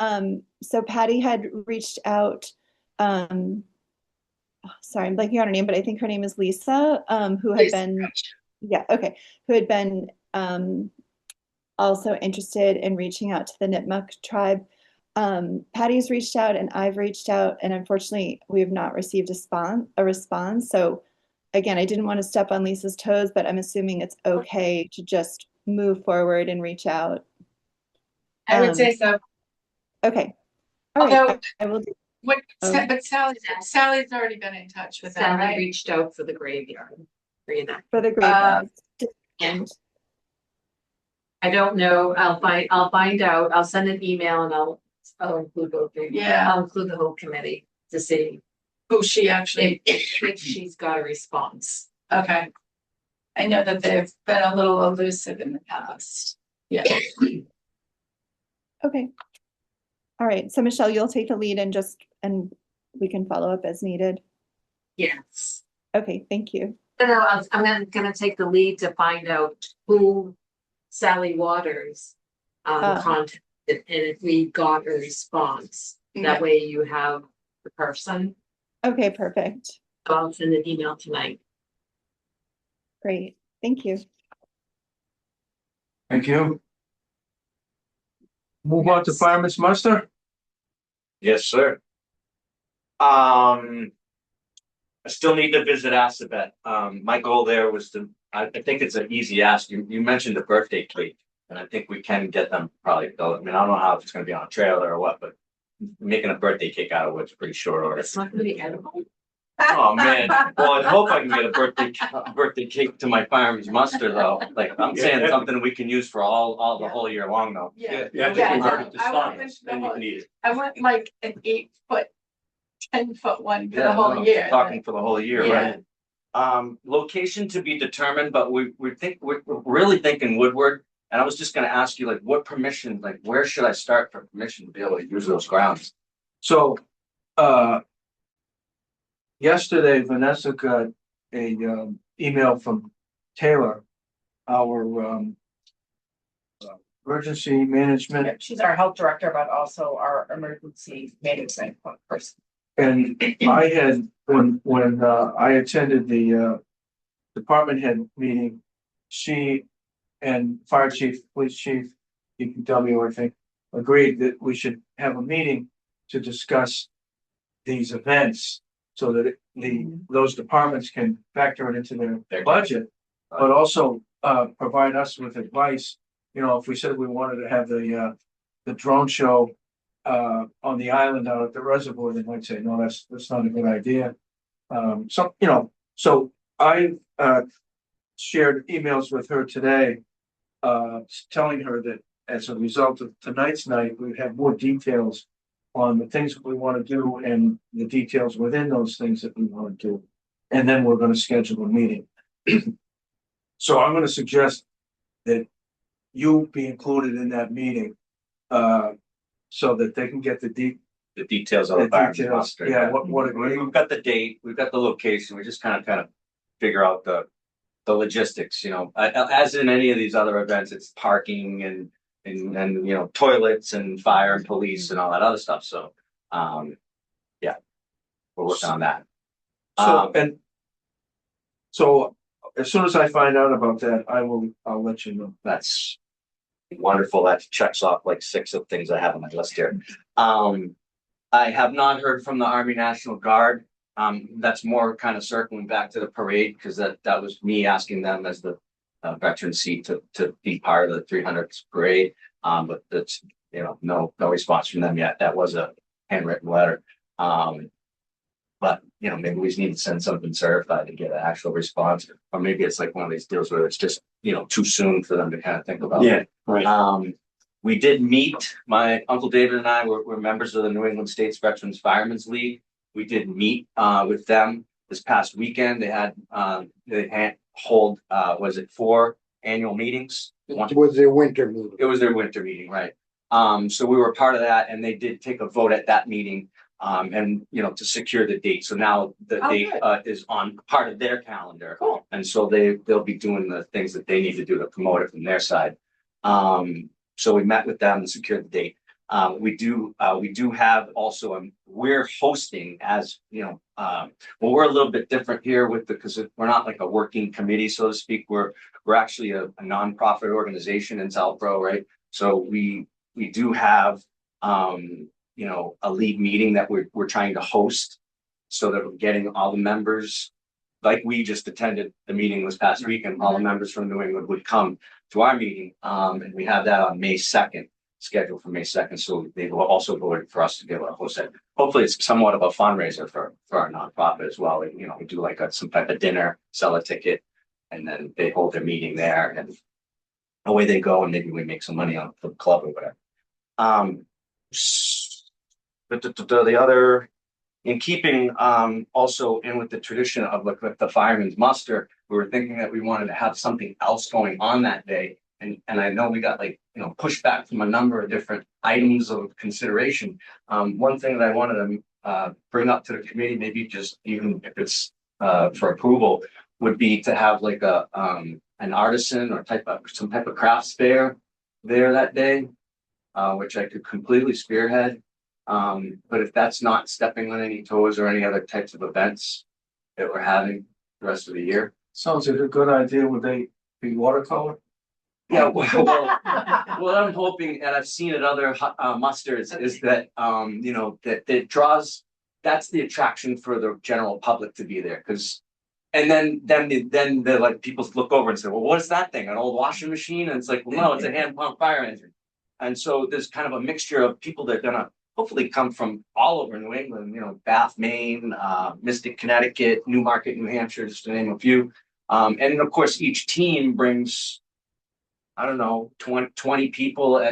So Patty had reached out. Sorry, I'm blanking on her name, but I think her name is Lisa, who had been, yeah, okay, who had been also interested in reaching out to the Nipmuc tribe. Patty's reached out and I've reached out, and unfortunately, we have not received a response. So again, I didn't want to step on Lisa's toes, but I'm assuming it's okay to just move forward and reach out. I would say so. Okay. All right. Although- I will do. What, Oh. but Sally's already been in touch with them, Sally right? reached out for the graveyard. Reenact. For the graveyard. And I don't know. I'll find out. I'll send an email and I'll include both. Yeah. I'll include the whole committee to see Who she actually, if she's got a response. okay. I know that they've been a little elusive in the past. Yeah. Okay. All right. So Michelle, you'll take the lead and we can follow up as needed. Yes. Okay. Thank you. No, I'm gonna take the lead to find out who Sally Waters contacted and if we got a response. That way you have the person. Okay. Perfect. I'll send an email tonight. Great. Thank you. Thank you. Move on to fireman's muster. Yes, sir. I still need to visit Assabet. My goal there was to, I think it's an easy ask. You mentioned a birthday cake. And I think we can get them probably built. I mean, I don't know how it's gonna be on a trailer or what, but making a birthday cake out of wood's pretty short order. It's not gonna be edible. Oh, man. Well, I hope I can get a birthday cake to my fireman's muster though. Like, I'm saying something we can use for all the whole year long though. Yeah. You have to Yeah, convert it to I want science, the then you whole- can eat it. I want like an 8-foot, 10-foot one for Yeah, the whole no, year. Talking for the whole year, Yeah. right? Location to be determined, but we're really thinking Woodward. And I was just gonna ask you, like, what permission, like, where should I start for permission to be able to use those grounds? So, yesterday Vanessa got a, email from Taylor, our, emergency management. She's our health director, but also our emergency management person. And I had, when I attended the department head meeting, she and fire chief, police chief, DPW, I think, agreed that we should have a meeting to discuss these events so that those departments can factor it into their budget, but also provide us with advice. You know, if we said we wanted to have the drone show on the island out at the reservoir, they might say, no, that's not a good idea. So I shared emails with her today, telling her that as a result of tonight's night, we have more details on the things that we want to do and the details within those things that we want to do. And then we're going to schedule a meeting. So I'm going to suggest that you be included in that meeting, so that they can get the details of the fireman's details. muster. Yeah, what agree. We've got the date, we've got the location, we just kind of figure out the logistics, you know, as in any of these other events, it's parking and you know, toilets and fire and police and all that other stuff. So, we're working on that. So, and so as soon as I find out about that, I'll let you know. That's wonderful. That checks off like 6 of things I have on my list here. I have not heard from the Army National Guard. That's more kind of circling back to the parade, because that was me asking them as the veteran seat to be part of the 300th parade. But that's, no response from them yet. That was a handwritten letter. But maybe we just need to send something certified to get an actual response, or maybe it's like one of these deals where it's just too soon for them to kind of think about it. Yeah, right. We did meet. My Uncle David and I were members of the New England States Veterans Firemen's League. We did meet with them this past weekend. They had hold 4 annual meetings. It was their winter meeting. It was their winter meeting, right? So we were part of that, and they did take a vote at that meeting, and to secure the date. So now the date is on part of their calendar. Cool. And so they'll be doing the things that they need to do to promote it from their side. So we met with them and secured the date. We do have also, we're hosting as, we're a little bit different here because we're not like a working committee, so to speak. We're actually a nonprofit organization in Southborough, right? So we do have, a lead meeting that we're trying to host, so that we're getting all the members. Like we just attended the meeting this past week, and all the members from New England would come to our meeting. And we have that on May 2nd, scheduled for May 2nd. So they will also vote for us to be able to host it. Hopefully it's somewhat of a fundraiser for our nonprofit as well. We do like some type of dinner, sell a ticket, and then they hold their meeting there, and away they go, and maybe we make some money on the club or whatever. The other, in keeping also in with the tradition of like the fireman's muster, we were thinking that we wanted to have something else going on that day. And I know we got pushback from a number of different items of consideration. One thing that I wanted to bring up to the committee, maybe just even if it's for approval, would be to have like an artisan or some type of crafts fair there that day, which I could completely spearhead. But if that's not stepping on any toes or any other types of events that we're having the rest of the year. Sounds like a good idea. Would they be watercolor? Yeah, well, what I'm hoping, and I've seen at other musters, is that that it draws. That's the attraction for the general public to be there, and then the like people look over and say, well, what is that thing? An old washing machine? And it's like, well, no, it's a hand pump fire engine. And so there's kind of a mixture of people that are gonna hopefully come from all over New England, Bath, Maine, Mystic, Connecticut, Newmarket, New Hampshire, just to name a few. And of course, each team brings, 20 people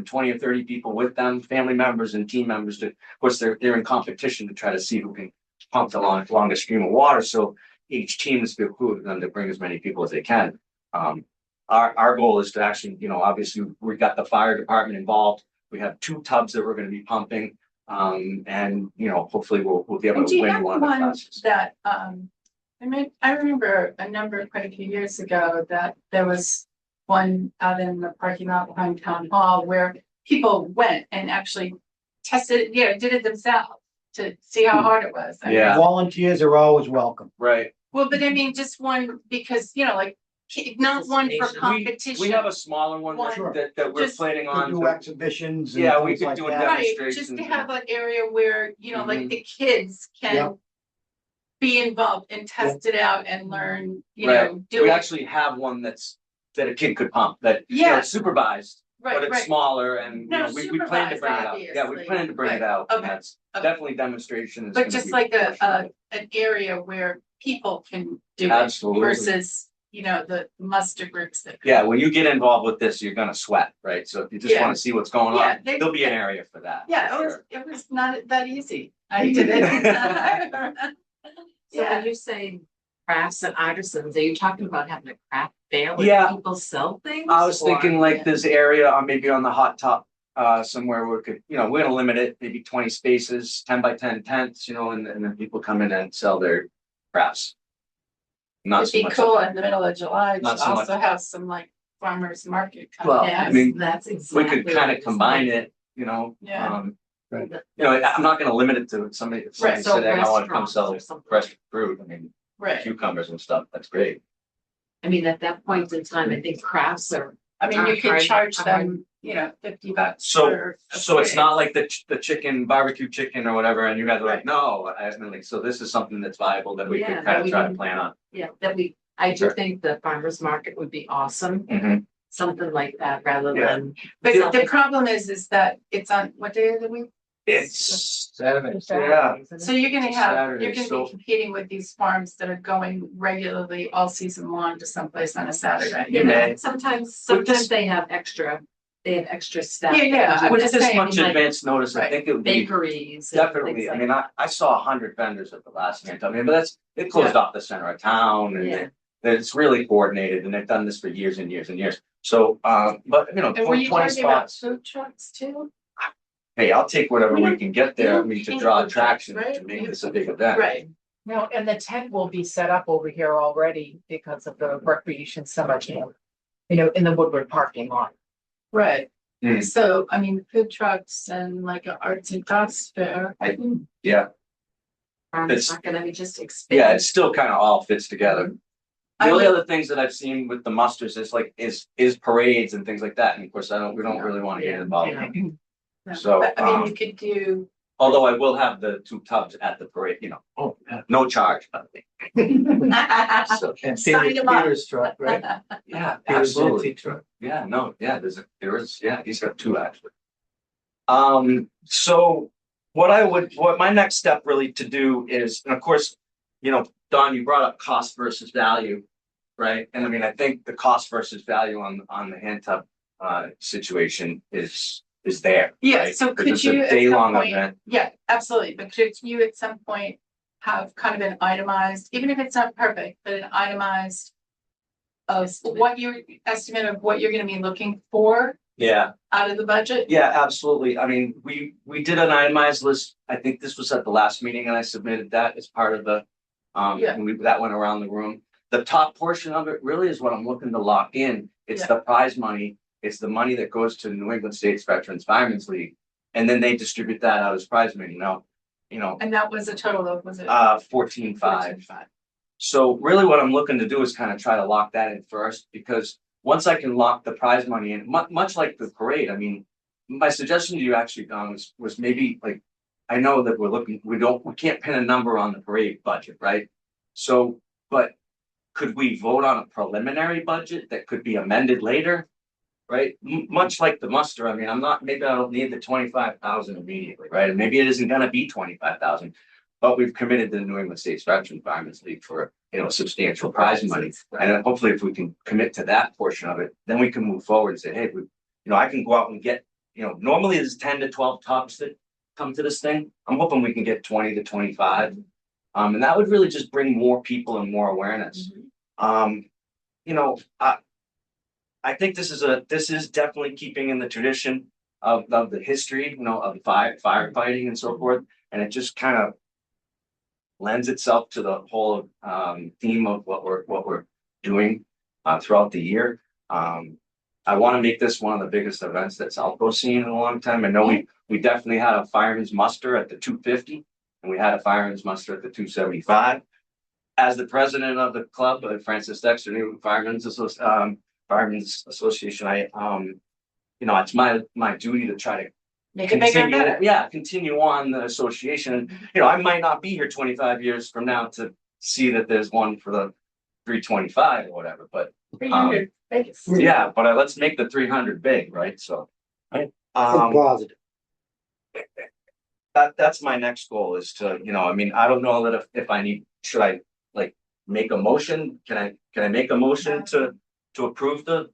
20 or 30 people with them, family members and team members. Of course, they're in competition to try to see who can pump the longest stream of water. So each team is behooved them to bring as many people as they can. Our goal is to actually, obviously we got the fire department involved. We have 2 tubs that we're going to be pumping, and hopefully we'll be able to win one of the classes. That I remember quite a few years ago that there was one out in the parking lot behind town hall where people went and actually tested it, did it themselves to see how hard it was. Yeah. Volunteers are always welcome. Right. Well, but I mean, just one, because not one for competition. We have a smaller one that we're Just planning We on. do exhibitions. Yeah, and we things could like do a that. Right, demonstrations. just to have an area where, like the kids Yeah. can be involved and test it out and learn, Right. do We it. actually have one that a kid could pump that Yeah. it's supervised, but Right, it's right. smaller, and No, we plan to bring it out. Yeah, we supervised, plan to bring it obviously. out. And Okay, that's okay. definitely demonstration. is But gonna just be like portion of it. an area where people can do it Absolutely. versus, the muster groups that. Yeah, when you get involved with this, you're gonna sweat, right? So if you just Yeah. want to see what's going Yeah, on, they- there'll be an area for that. Yeah, for it was, sure. it was not that easy. I did it. So when you say crafts and artisans, are you talking about having a craft fair where Yeah. people sell things? I was or- thinking like this area maybe on the hot top somewhere where we could, we're gonna limit it, maybe 20 spaces, 10 by 10 tents, and then people come in and sell their crafts. Not It'd so be much. cool in the middle of July to Not so also have some farmers market. Well, coming I in. mean, That's we exactly. could kind of combine it, Yeah. You know, I'm not gonna limit it to somebody, if somebody Right, so said, hey, I wanna come restaurants sell or something. fresh fruit, I mean, Right. cucumbers and stuff, that's great. I mean, at that point in time, I think crafts are, I mean, you could Hard- charge hard. them, you know, $50 So, for. a so it's plate. not like the chicken, barbecue chicken or whatever, and you guys are like, Right. no, I mean, like, so this is something that's viable that we Yeah, could that kind of we try to can- plan on. yeah, that I do Sure. think the farmer's market would be awesome, Mhm. something like that, rather Yeah. than. But the something- problem is that it's on, what day of the week? It's, Saturday. yeah, So you're gonna It's have, Saturday, you're gonna so- be competing with these farms that are going regularly all season long to someplace on a Saturday. You know, Okay. sometimes With this- they have extra staff. Yeah, yeah, I'm with just this saying, much like, advance notice, I right, think it would be Bakeries. and definitely, things I like mean, I saw 100 vendors at the last event, I mean, but it closed off the center of town and Yeah. it's really coordinated and they've done this for years and years and years. So, but you know, And were you 20 talking about spots, food trucks too? hey, I'll take whatever We we can get there, I mean, to can't draw food trucks, attraction, right? to make this a big event. Right, No, and the tent will be set up over here already because of the recreation cemetery. You know, in the Woodward parking lot. right. Hmm. So, I mean, food trucks and like an arts and crafts fair. Yeah, Farmers It's- market, I mean, just expand. yeah, it still kind of all fits together. The I only would- other things that I've seen with the musters is parades and things like that, and of course, we don't really want to get involved. No, So, but, I mean, you could do. Although I will have the 2 tubs at the parade, you know, Oh, yeah. no charge, but, so, And Sign 'em up. Peter's truck, right? yeah, Peter's absolutely. antique truck. Yeah, no, yeah, yeah, he's got 2 actually. So what my next step really to do is, and of course, you know, Don, you brought up cost versus value, right? And I mean, I think the cost versus value on the hand tub situation is there. Yeah, right? so 'Cause could it's you a at some day-long point, event. yeah, absolutely, but could you at some point have kind of an itemized, even if it's not perfect, but an itemized of what your estimate of what you're gonna be looking for Yeah. out of the budget? Yeah, absolutely. I mean, we did an itemized list. I think this was at the last meeting and I submitted that as part of the, Yeah. and that went around the room. The top portion of it really is what I'm looking to lock in. It's Yeah. the prize money. It's the money that goes to New England States Veterans Firemen's League. And then they distribute that out as prize money. Now, you know, And that was a total of, was it? 14.5. 14.5? So really what I'm looking to do is kind of try to lock that in first, because once I can lock the prize money in, much like the parade, I mean, my suggestion to you actually, Don, was maybe like, I know that we can't pin a number on the parade budget, right? So, but could we vote on a preliminary budget that could be amended later? Right? Much like the muster, I mean, maybe I don't need the 25,000 immediately, right? And maybe it isn't gonna be 25,000. But we've committed to the New England States Veterans Firemen's League for, you know, substantial prize money. And then hopefully if we can commit to that portion of it, then we can move forward and say, hey, I can go out and get, you know, normally there's 10 to 12 tops that come to this thing. I'm hoping we can get 20 to 25. And that would really just bring more people and more awareness. You know, I think this is definitely keeping in the tradition of the history, you know, of firefighting and so forth. And it just kind of lends itself to the whole theme of what we're doing throughout the year. I want to make this one of the biggest events that Southco's seen in a long time. I know we definitely had a fireman's muster at the 250, and we had a fireman's muster at the 275. As the president of the club, Francis Dexter, New Firemen's Association, you know, it's my duty to try to Make it bigger and better. continue on the association. And, you know, I might not be here 25 years from now to see that there's one for the 325 or whatever, but 300 Vegas. yeah, but let's make the 300 big, right? So, Think positive. that's my next goal is to, you know, I mean, I don't know that if should I like make a motion? Can I make a motion to approve the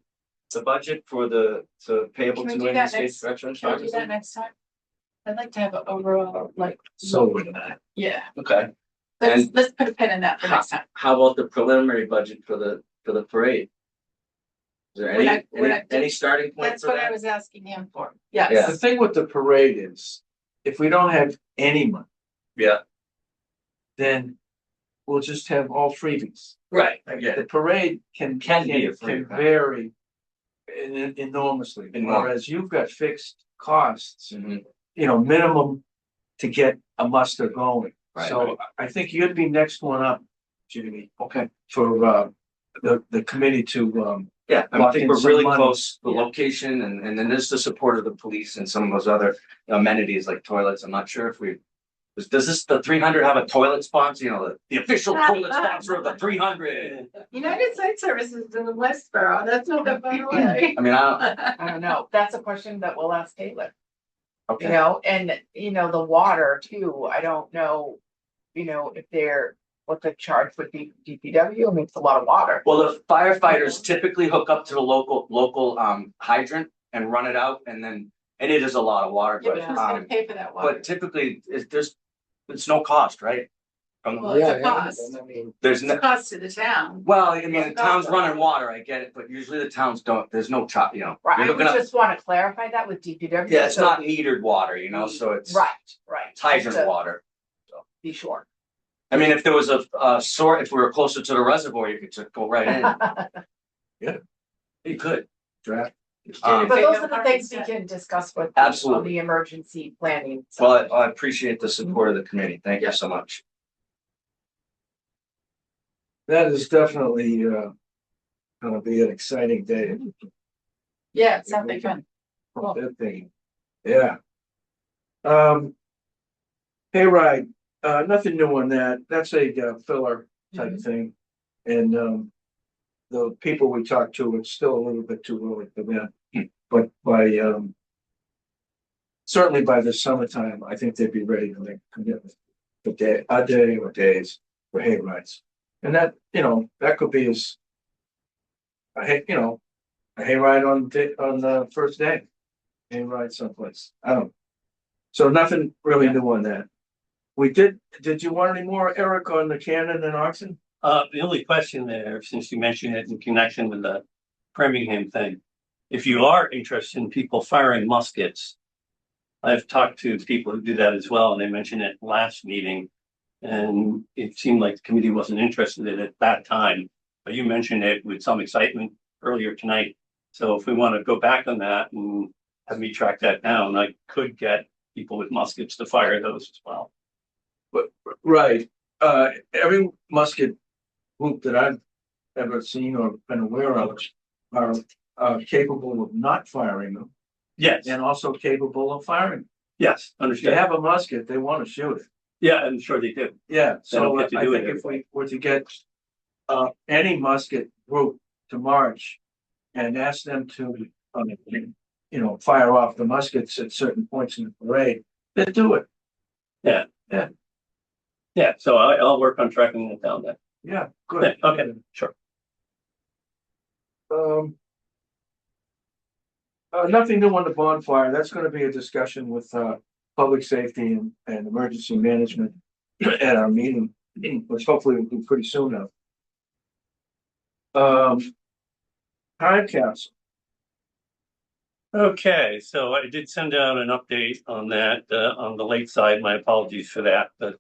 budget for payable Can we to do New England that States next- Veterans? Can we do that next time? I'd like to have an overall, like, So, yeah, okay. let's put a pin in that for next time. How about the preliminary budget for the parade? Is there any starting point That's for what I that? was asking him for. Yeah. Yes, The thing with the parade is, if we don't have any money, Yeah, then we'll just have all freebies. right, I get The it. parade can be a free event. vary enormously, Enormous. whereas you've got fixed costs. Mhm. minimum to get a muster going. Right, So right. I think you'd be next one up, Jamie. Okay. For the committee to Yeah, I lock think in we're some really money. close, the location and then there's the support of the police and some of those other amenities like toilets. I'm not sure if does this, the 300 have a toilet sponsor, the official toilet sponsor of the 300? United Site Services is in Westboro. That's not that far away. I mean, I don't know. That's a question that we'll ask Taylor. okay. And the water too. I don't know, if what the charge would be for DPW. I mean, it's a lot of water. Well, the firefighters typically hook up to the local hydrant and run it out and it is a lot of water, Yeah, but who's gonna pay for that water? but typically it's no cost, right? Well, it's a cost. I mean, There's It's no, a cost to the town. well, I mean, the town's running water, I get it, but usually the towns don't, there's no chop, Right. you're I looking would up, just want to clarify that with DPW. yeah, it's so- not metered water, so it's Right. it's hydrant Just to water. Be sure. I mean, if there was a sort, if we were closer to the reservoir, you could just go right in. You could. draft. But Um, those are the things we can discuss with Absolutely. on the emergency planning. So- Well, I appreciate the support of the committee. Thank you so much. That is definitely gonna be an exciting day. Yeah, it's something fun. Cool. That thing. Yeah. Hayride, nothing new on that. That's a filler type thing. And the people we talked to, it's still a little bit too early for them. But by certainly by the summertime, I think they'd be ready to make a commitment. A day or days for hayrides. And that, that could be as a hayride on the first day. Hayride someplace. I don't know. So nothing really new on that. Did you want any more, Eric, on the Cannon and Oxon? The only question there, since you mentioned it in connection with the Framingham thing, if you are interested in people firing muskets, I've talked to people who do that as well, and they mentioned it last meeting. And it seemed like the committee wasn't interested in it at that time, but you mentioned it with some excitement earlier tonight. So if we want to go back on that and have me track that down, I could get people with muskets to fire those as well. But right, every musket group that I've ever seen or been aware of are capable of not firing them Yes, and also capable of firing. yes, If they understood. have a musket, they want to shoot it. Yeah, I'm sure they do. Yeah, They don't so get to I do think it if we were to get any musket group to march and ask them to, fire off the muskets at certain points in the parade, they'd do it. Yeah, so I'll work on tracking it down then. Yeah, Yeah, good. okay, sure. Nothing new on the bonfire. That's gonna be a discussion with public safety and emergency management at our meeting, which hopefully will be pretty soon now. Time capsule. Okay, so I did send out an update on that, on the late side. My apologies for that, but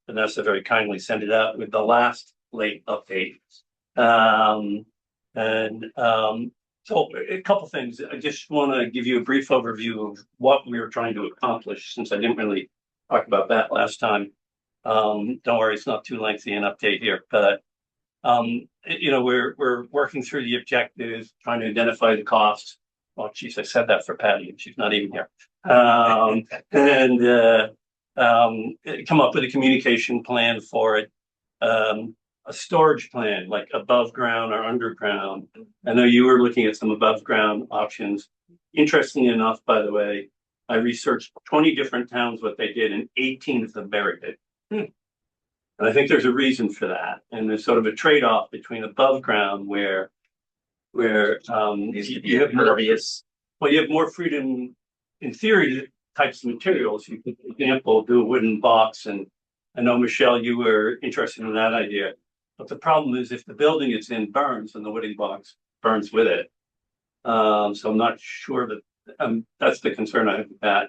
Vanessa very kindly sent it out with the last late update. So a couple things. I just want to give you a brief overview of what we were trying to accomplish, since I didn't really talk about that last time. Don't worry, it's not too lengthy an update here, but we're working through the objectives, trying to identify the costs. Well, geez, I said that for Patty, and she's not even here. And come up with a communication plan for it. A storage plan, like above ground or underground. I know you were looking at some above ground options. Interestingly enough, by the way, I researched 20 different towns, what they did, and 18 of them buried it. And I think there's a reason for that. And there's sort of a trade-off between above ground where you have impervious. well, you have more freedom in theory, types of materials. You could, for example, do a wooden box. And I know, Michelle, you were interested in that idea. But the problem is if the building it's in burns and the wooden box burns with it. So I'm not sure that that's the concern I have with that.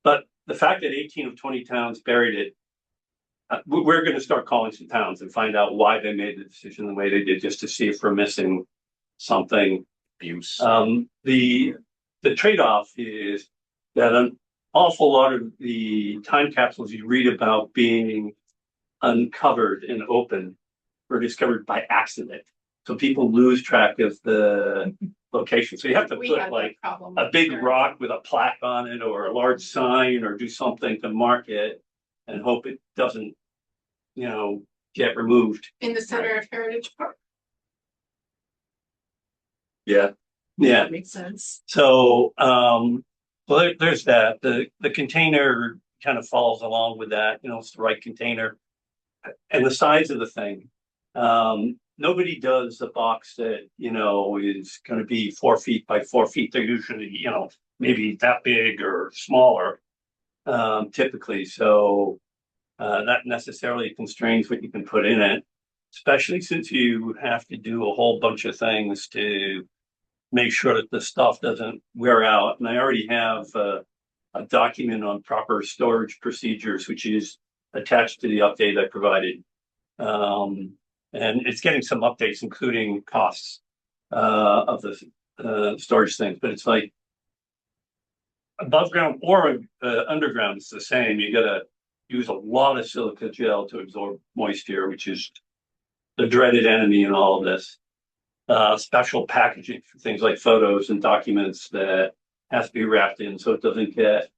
But the fact that 18 of 20 towns buried it, we're going to start calling some towns and find out why they made the decision the way they did, just to see if we're missing something. Abuse. The trade-off is that awful lot of the time capsules you read about being uncovered and open were discovered by accident. So people lose track of the location. So you have to We put had like that problem. a big rock with a plaque on it or a large sign or do something to mark it and hope it doesn't, get removed. In the center of Heritage Park. Yeah. Yeah. That makes sense. So, well, there's that. The container kind of falls along with that. It's the right container, and the size of the thing. Nobody does a box that is going to be 4 feet by 4 feet. They're usually maybe that big or smaller, typically. So that necessarily constrains what you can put in it, especially since you have to do a whole bunch of things to make sure that the stuff doesn't wear out. And I already have a document on proper storage procedures, which is attached to the update I provided. And it's getting some updates, including costs of the storage things. But it's like above ground or underground, it's the same. You got to use a lot of silica gel to absorb moisture, which is the dreaded enemy in all of this. Special packaging for things like photos and documents that has to be wrapped in so it doesn't get,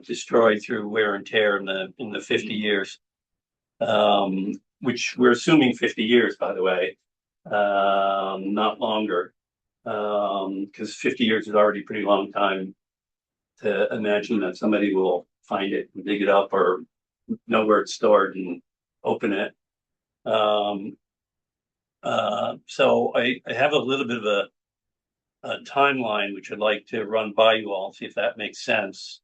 destroyed through wear and tear in the 50 years. Which we're assuming 50 years, by the way, not longer, because 50 years is already a pretty long time to imagine that somebody will find it and dig it up or know where it's stored and open it. So I have a little bit of a timeline which I'd like to run by you all, see if that makes sense.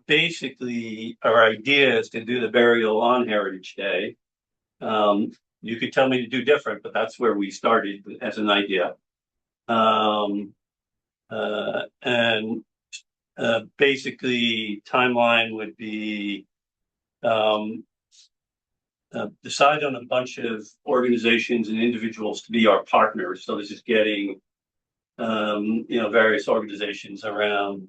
Basically our idea is to do the burial on Heritage Day. You could tell me to do different, but that's where we started as an idea. Basically timeline would be decide on a bunch of organizations and individuals to be our partners. So this is getting various organizations around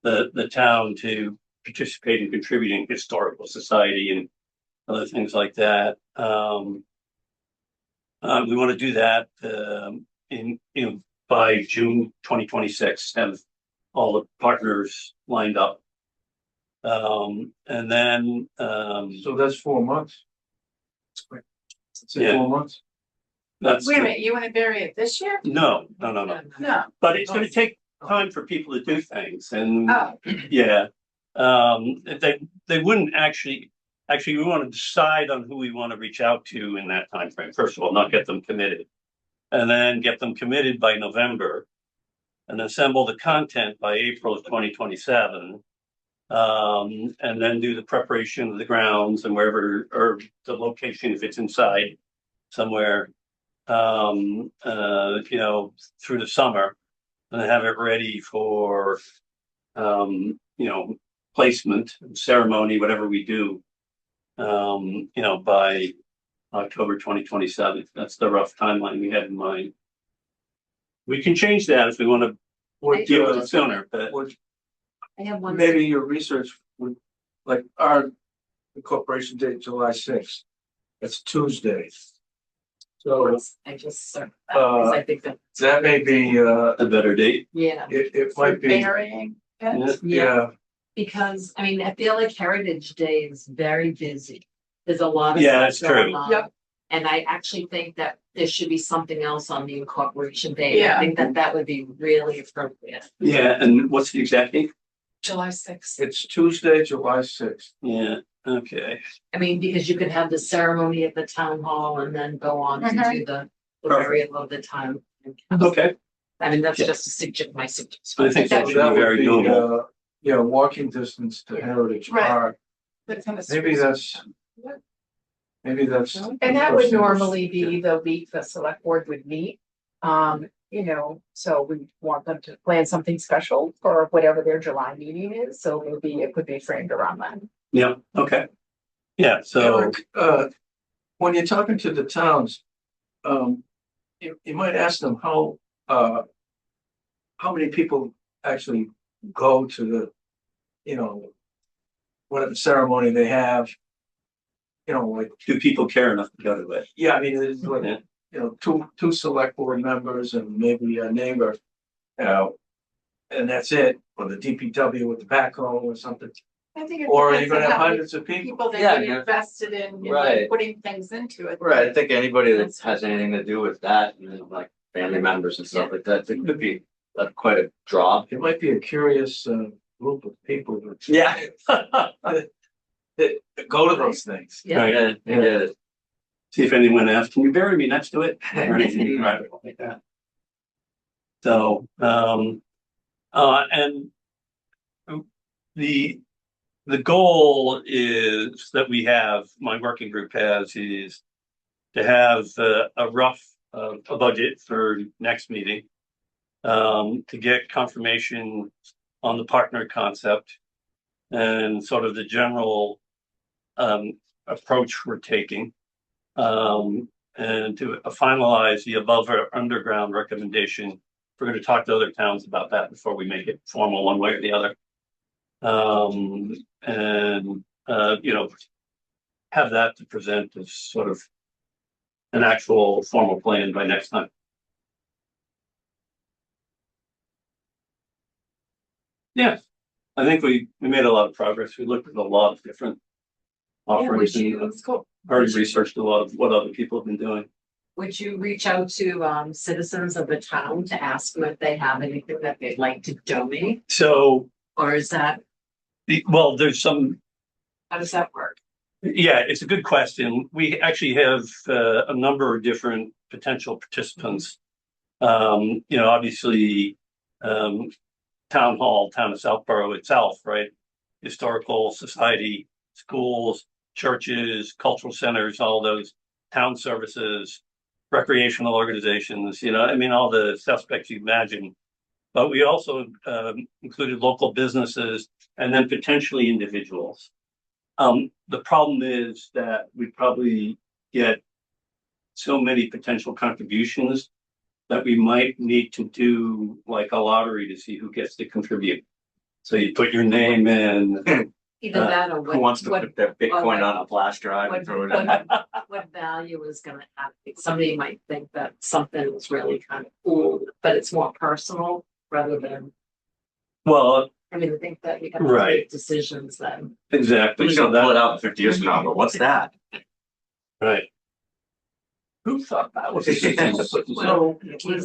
the town to participate in contributing historical society and other things like that. We want to do that by June 2026, have all the partners lined up. And then So that's 4 months. That's Yeah. 4 months. that's Wait a minute, you want to bury it this year? no. No. But it's going to take time for people to do things, and Oh, yeah, they wouldn't actually we want to decide on who we want to reach out to in that time frame. First of all, not get them committed, and then get them committed by November, and assemble the content by April of 2027. And then do the preparation of the grounds and wherever, or the location if it's inside somewhere, through the summer, and have it ready for, placement, ceremony, whatever we do, by October 2027. That's the rough timeline we had in mind. We can change that if we want to do it sooner, but I have one. Maybe your research would, like our incorporation date, July 6th. It's Tuesday. So I just, because I think that may be, a better date. yeah. it for might be, burying it? yeah. Because, I mean, I feel like Heritage Day is very busy. There's a lot of Yeah, stuff that's true. going on. Yep. And I actually think that there should be something else on the incorporation day. Yeah. I think that would be really appropriate. Yeah, and what's the exact date? July 6th. It's Tuesday, July 6th. Yeah, okay. I mean, because you could have the ceremony at the town hall and then go on to do the burial of the town. Okay, I mean, that's Yeah. just my suggestion. I think that So should be would very doable. walking distance to Heritage Right. Park. That's kind of. Maybe that's. And that would normally be the week the select board would meet. So we want them to plan something special for whatever their July meeting is, so maybe it could be framed around that. Yeah, okay. Yeah, so, Eric, when you're talking to the towns, you might ask them how how many people actually go to the, you know, whatever ceremony they have? You know, like, Do people care enough to go to it? yeah, I mean, it's like, Yeah. you know, two select board members and maybe a neighbor, you know, and that's it, or the DPW with the backhoe or something. I think it Or are you depends gonna on have how many hundreds of people? people that Yeah, get yeah. invested in, Right. like, putting things into it. Right, I think anybody that has anything to do with that, you know, like family members and stuff like that, it could be quite a draw. It might be a curious group of people that Yeah. that go to those things. Yeah, yeah. See if anyone asks, can you bury me next to it? Or anything right like that. So, and the goal is that we have, my working group has, is to have a rough a budget for next meeting, to get confirmation on the partner concept and sort of the general approach we're taking, and to finalize the above or underground recommendation. We're going to talk to other towns about that before we make it formal one way or the other. And you know, have that to present as sort of an actual formal plan by next time. Yeah, I think we made a lot of progress. We looked at a lot of different offerings and It's cool. already researched a lot of what other people have been doing. Would you reach out to citizens of the town to ask them if they have anything that they'd like to donate? So, Or is that, well, there's some, how does that work? yeah, it's a good question. We actually have a number of different potential participants. You know, obviously, town hall, town of Southborough itself, right? Historical society, schools, churches, cultural centers, all those town services, recreational organizations, you know, I mean, all the suspects you imagine. But we also included local businesses and then potentially individuals. The problem is that we probably get so many potential contributions that we might need to do like a lottery to see who gets to contribute. So you put your name in. Either that or Who wants to what, put their Bitcoin what- on a flash drive and throw it in? what value is gonna have? Somebody might think that something is really kind of cool, but it's more personal rather than, Well, I mean, I think that you have to Right. make decisions then. exactly. Who's So gonna pull it that, out 50 years from now? But what's that? right. Who thought that was? So, You have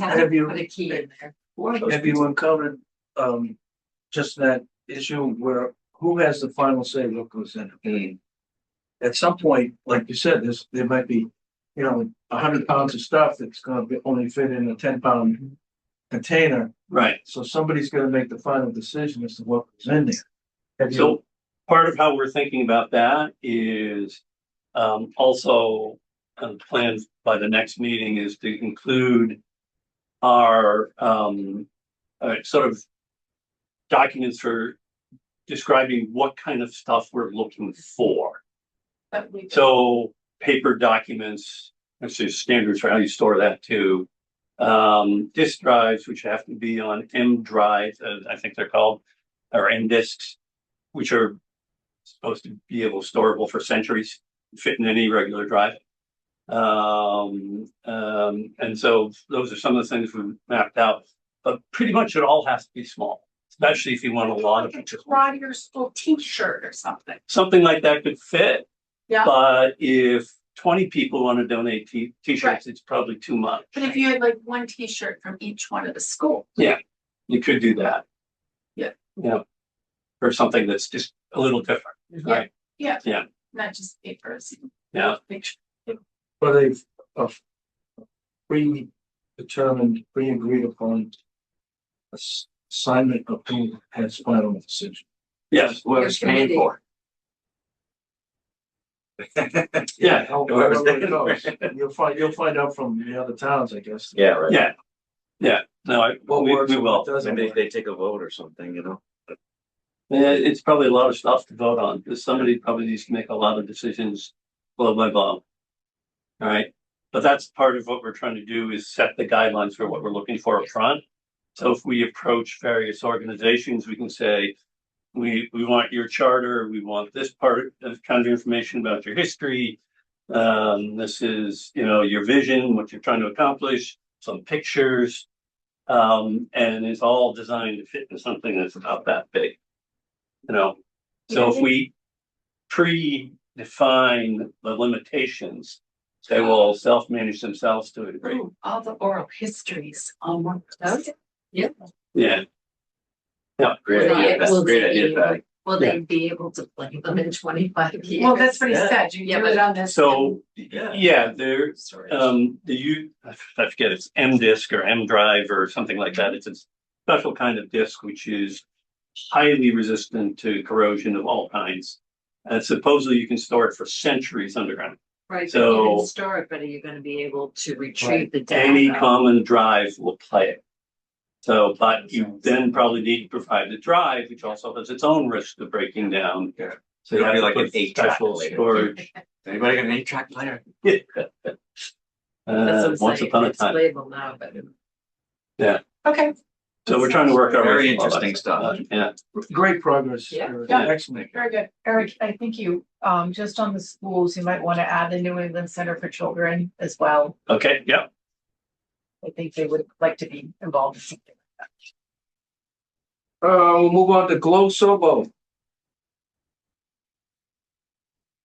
have to you, put a key in there. have you encountered, just that issue where, who has the final say what goes in? At some point, like you said, there might be, you know, 100 pounds of stuff that's gonna be only fit in a 10-pound container. Right. So somebody's gonna make the final decision as to what goes in there. Have you, So part of how we're thinking about that is also planned by the next meeting is to include our sort of documents for describing what kind of stuff we're looking for. But we- So paper documents, that's just standards for how you store that too. Disk drives, which have to be on M drives, I think they're called, or M disks, which are supposed to be able storable for centuries, fit in any regular drive. And so those are some of the things we've mapped out, but pretty much it all has to be small, especially if you want a lot of Like a pictures. Trotter school T-shirt or something. Something like that could fit. Yeah. But if 20 people want to donate t-shirts, Right. it's probably too much. But if you had like one T-shirt from each one of the schools. You could do that. Yeah. Yeah. Or something that's just a little different, right? Not just papers. Yeah. Picture. are they predetermined, pre-agreed upon assignment of who has final decision? Yes. Whoever's paying for Yeah. However it goes. You'll find out from the other towns, I guess. it. Yeah, right. Yeah. Yeah. No, What we works and will. what doesn't Maybe work. they take a vote or something, you know? It's probably a lot of stuff to vote on because somebody probably needs to make a lot of decisions blow by blow. All right. But that's part of what we're trying to do is set the guidelines for what we're looking for up front. So if we approach various organizations, we can say, we want your charter, we want this part of kind of information about your history. This is, your vision, what you're trying to accomplish, some pictures. And it's all designed to fit in something that's about that big. So if we predefine the limitations, they will self-manage themselves to a degree. Ooh, all the oral histories. Yeah. Yeah, Will great they- idea. That's a will great they- idea, Patty. Will they be able to play them in 25 years? Well, that's what he Yeah. said. You Yeah, do but- it on this. So, Yeah. yeah, there, Sorry. I forget, it's M disk or M drive or something like that. It's a special kind of disk which is highly resistant to corrosion of all kinds. And supposedly you can store it for centuries underground. Right, but So- you can store it, but are you gonna be able to retrieve the data? Any common drive will play it. So, but you then probably need to provide the drive, which also has its own risk of breaking down. Yeah. So you It'll have be to like an put 8-track special later. storage. Anybody got an 8-track player? That's what I'm Once saying, upon a it's time. labeled now, but. Okay, So we're trying to work our way. Very through all that interesting stuff. Yeah. Great progress. Yeah. Excellent. very good. Eric, I think you, just on the schools, you might want to add the New England Center for Children as well. Okay, yeah. I think they would like to be involved in something like that. We'll move on to Glow Sobo.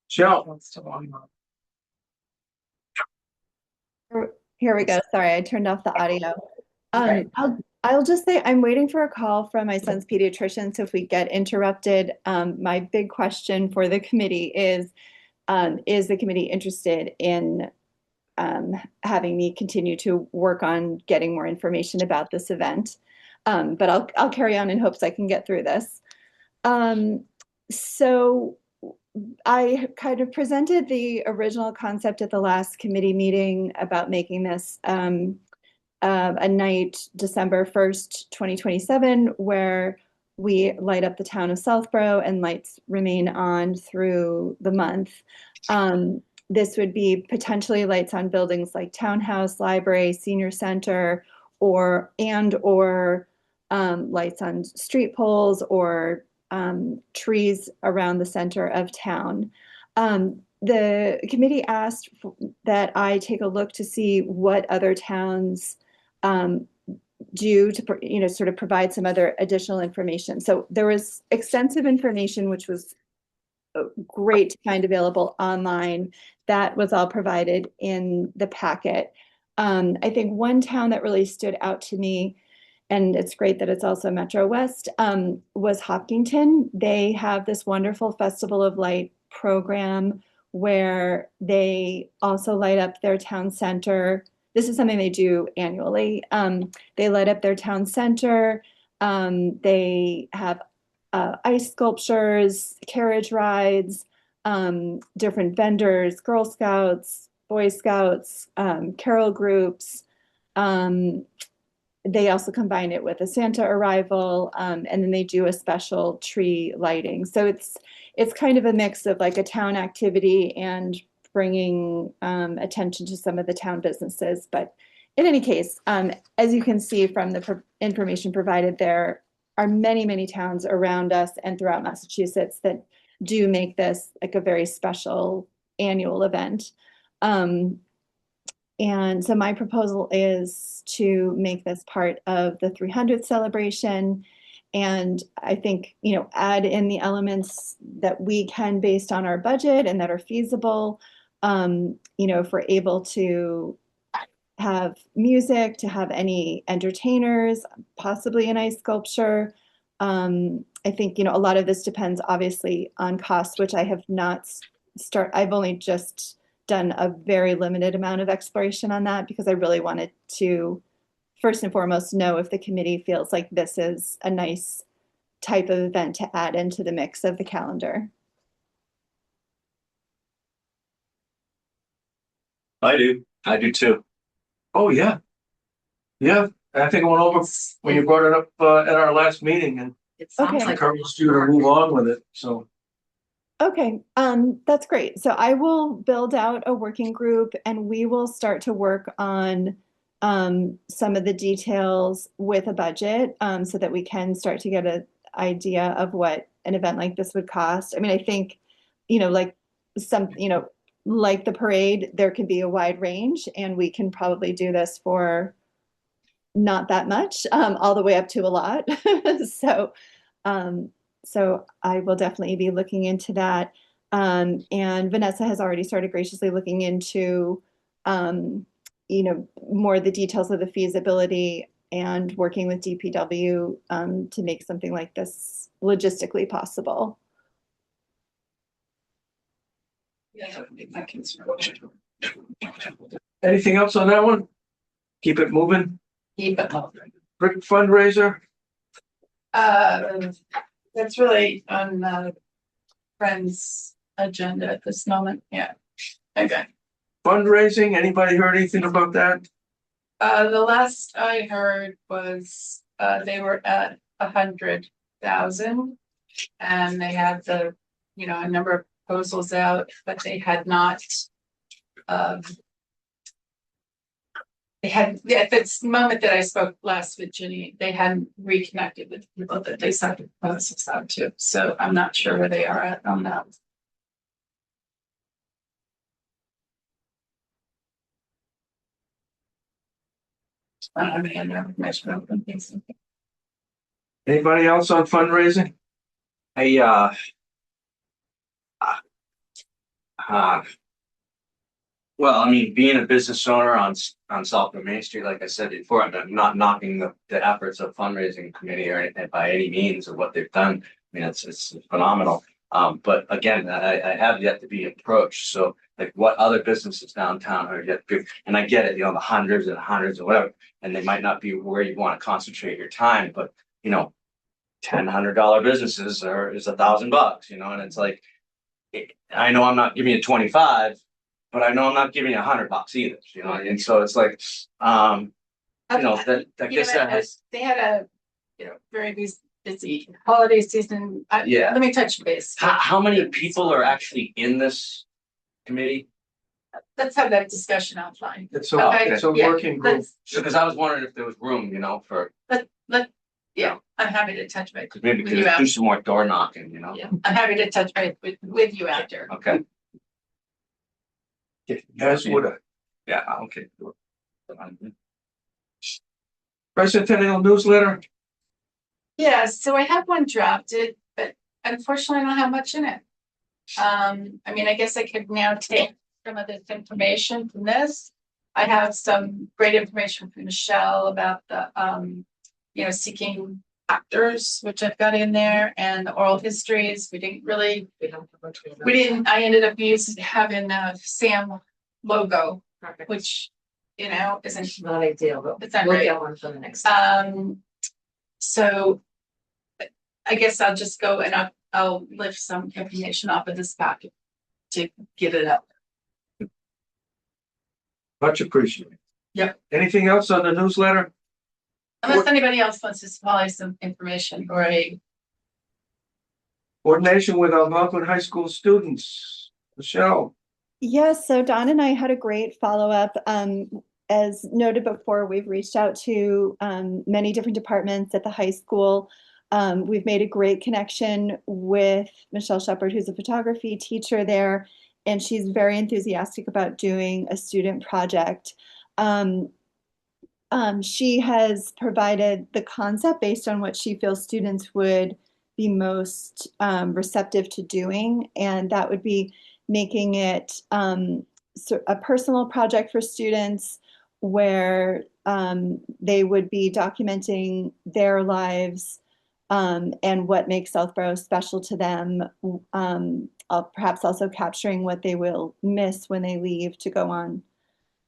Shell. Wants to long Here we go. Sorry, I turned off the audio. Okay. I'll just say I'm waiting for a call from my son's pediatrician. So if we get interrupted, my big question for the committee is the committee interested in having me continue to work on getting more information about this event? But I'll carry on in hopes I can get through this. So I kind of presented the original concept at the last committee meeting about making this a night, December 1st, 2027, where we light up the town of Southborough and lights remain on through the month. This would be potentially lights on buildings like townhouse, library, senior center, or lights on street poles or trees around the center of town. The committee asked that I take a look to see what other towns do to, sort of provide some other additional information. So there was extensive information, which was great to find available online. That was all provided in the packet. I think one town that really stood out to me, and it's great that it's also Metro West, was Hopkinton. They have this wonderful Festival of Light program where they also light up their town center. This is something they do annually. They light up their town center. They have ice sculptures, carriage rides, different vendors, Girl Scouts, Boy Scouts, carol groups. They also combine it with a Santa arrival, and then they do a special tree lighting. So it's kind of a mix of like a town activity and bringing attention to some of the town businesses. But in any case, as you can see from the information provided, there are many, many towns around us and throughout Massachusetts that do make this like a very special annual event. And so my proposal is to make this part of the 300th celebration. And I think, add in the elements that we can based on our budget and that are feasible. If we're able to have music, to have any entertainers, possibly an ice sculpture. I think, a lot of this depends obviously on cost, which I have not I've only just done a very limited amount of exploration on that because I really wanted to, first and foremost, know if the committee feels like this is a nice type of event to add into the mix of the calendar. I do. I do too. Oh, yeah. Yeah, I think I went over when you brought it up at our last meeting and It sounds Okay. like. encouraged you to move on with it, so. Okay, that's great. So I will build out a working group and we will start to work on some of the details with a budget so that we can start to get an idea of what an event like this would cost. I mean, I think, like like the parade, there can be a wide range and we can probably do this for not that much, all the way up to a lot. So, um, so I will definitely be looking into that. And Vanessa has already started graciously looking into, more the details of the feasibility and working with DPW, to make something like this logistically possible. Yeah, I can. Anything else on that one? Keep it moving. Keep it moving. Brick fundraiser, That's really on Friends' agenda at this moment. Yeah. Okay. fundraising, anybody heard anything about that? The last I heard was they were at 100,000, and they had a number of proposals out, but they had not. At this moment that I spoke last with Ginny, they hadn't reconnected with people that they sent the proposals out to. So I'm not sure where they are at on that. I don't have any other information about them. Anybody else on fundraising? Hey, well, I mean, being a business owner on South Main Street, like I said before, I'm not knocking the efforts of fundraising committee or anything by any means of what they've done. I mean, it's phenomenal. But again, I have yet to be approached. So like what other businesses downtown are yet to, and I get it, the hundreds and hundreds or whatever, and they might not be where you want to concentrate your time, but $1,000 businesses is $1,000, and it's like, I know I'm not giving you 25, but I know I'm not giving you $100 either, and so it's like, that I guess that has. They had a very busy holiday season. Yeah. Let me touch base. How many people are actually in this committee? Let's have that discussion offline. It's Okay, a yeah, working group. Because I was wondering if there was room, for, Yeah, I'm happy to touch base. because maybe we With could you do after. some more door knocking, Yeah, I'm happy to touch base with you after. Okay. As would I. Yeah, okay. Tricentennial newsletter, Yeah, so I have one drafted, but unfortunately I don't have much in it. I mean, I guess I could now take some of this information from this. I have some great information from Michelle about the, seeking actors, which I've got in there, and the oral histories. I ended up having a Sam logo, which, isn't Not ideal, but It's not we'll great. get one for the next time. So I guess I'll just go and I'll lift some information off of this packet to get it up. much appreciated. Yep. Anything else on the newsletter? Unless anybody else wants to supply some information or a, Coordination with Algonquin High School students. Michelle, Yes, so Don and I had a great follow-up. As noted before, we've reached out to many different departments at the high school. We've made a great connection with Michelle Shepard, who's a photography teacher there, and she's very enthusiastic about doing a student project. She has provided the concept based on what she feels students would be most receptive to doing, and that would be making it a personal project for students where they would be documenting their lives and what makes Southborough special to them, perhaps also capturing what they will miss when they leave to go on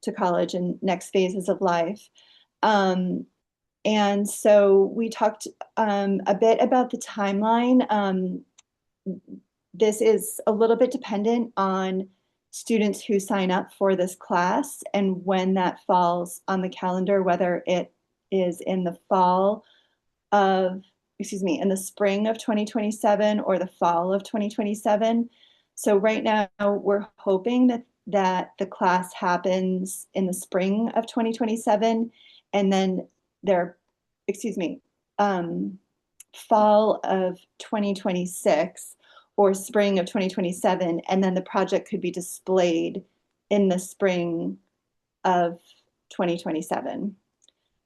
to college and next phases of life. And so we talked a bit about the timeline. This is a little bit dependent on students who sign up for this class and when that falls on the calendar, whether it is in the fall of in the spring of 2027 or the fall of 2027. So right now we're hoping that the class happens in the spring of 2027 and then fall of 2026 or spring of 2027, and then the project could be displayed in the spring of 2027.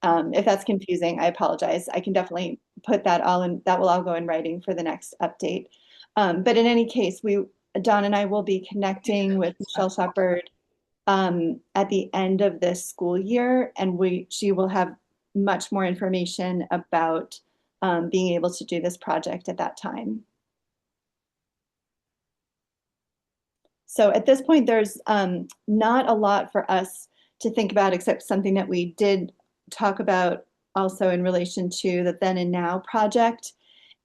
If that's confusing, I apologize. I can definitely put that all in, that will all go in writing for the next update. But in any case, Dawn and I will be connecting with Michelle Shepard at the end of this school year, and she will have much more information about being able to do this project at that time. So at this point, there's not a lot for us to think about except something that we did talk about also in relation to the Then and Now project,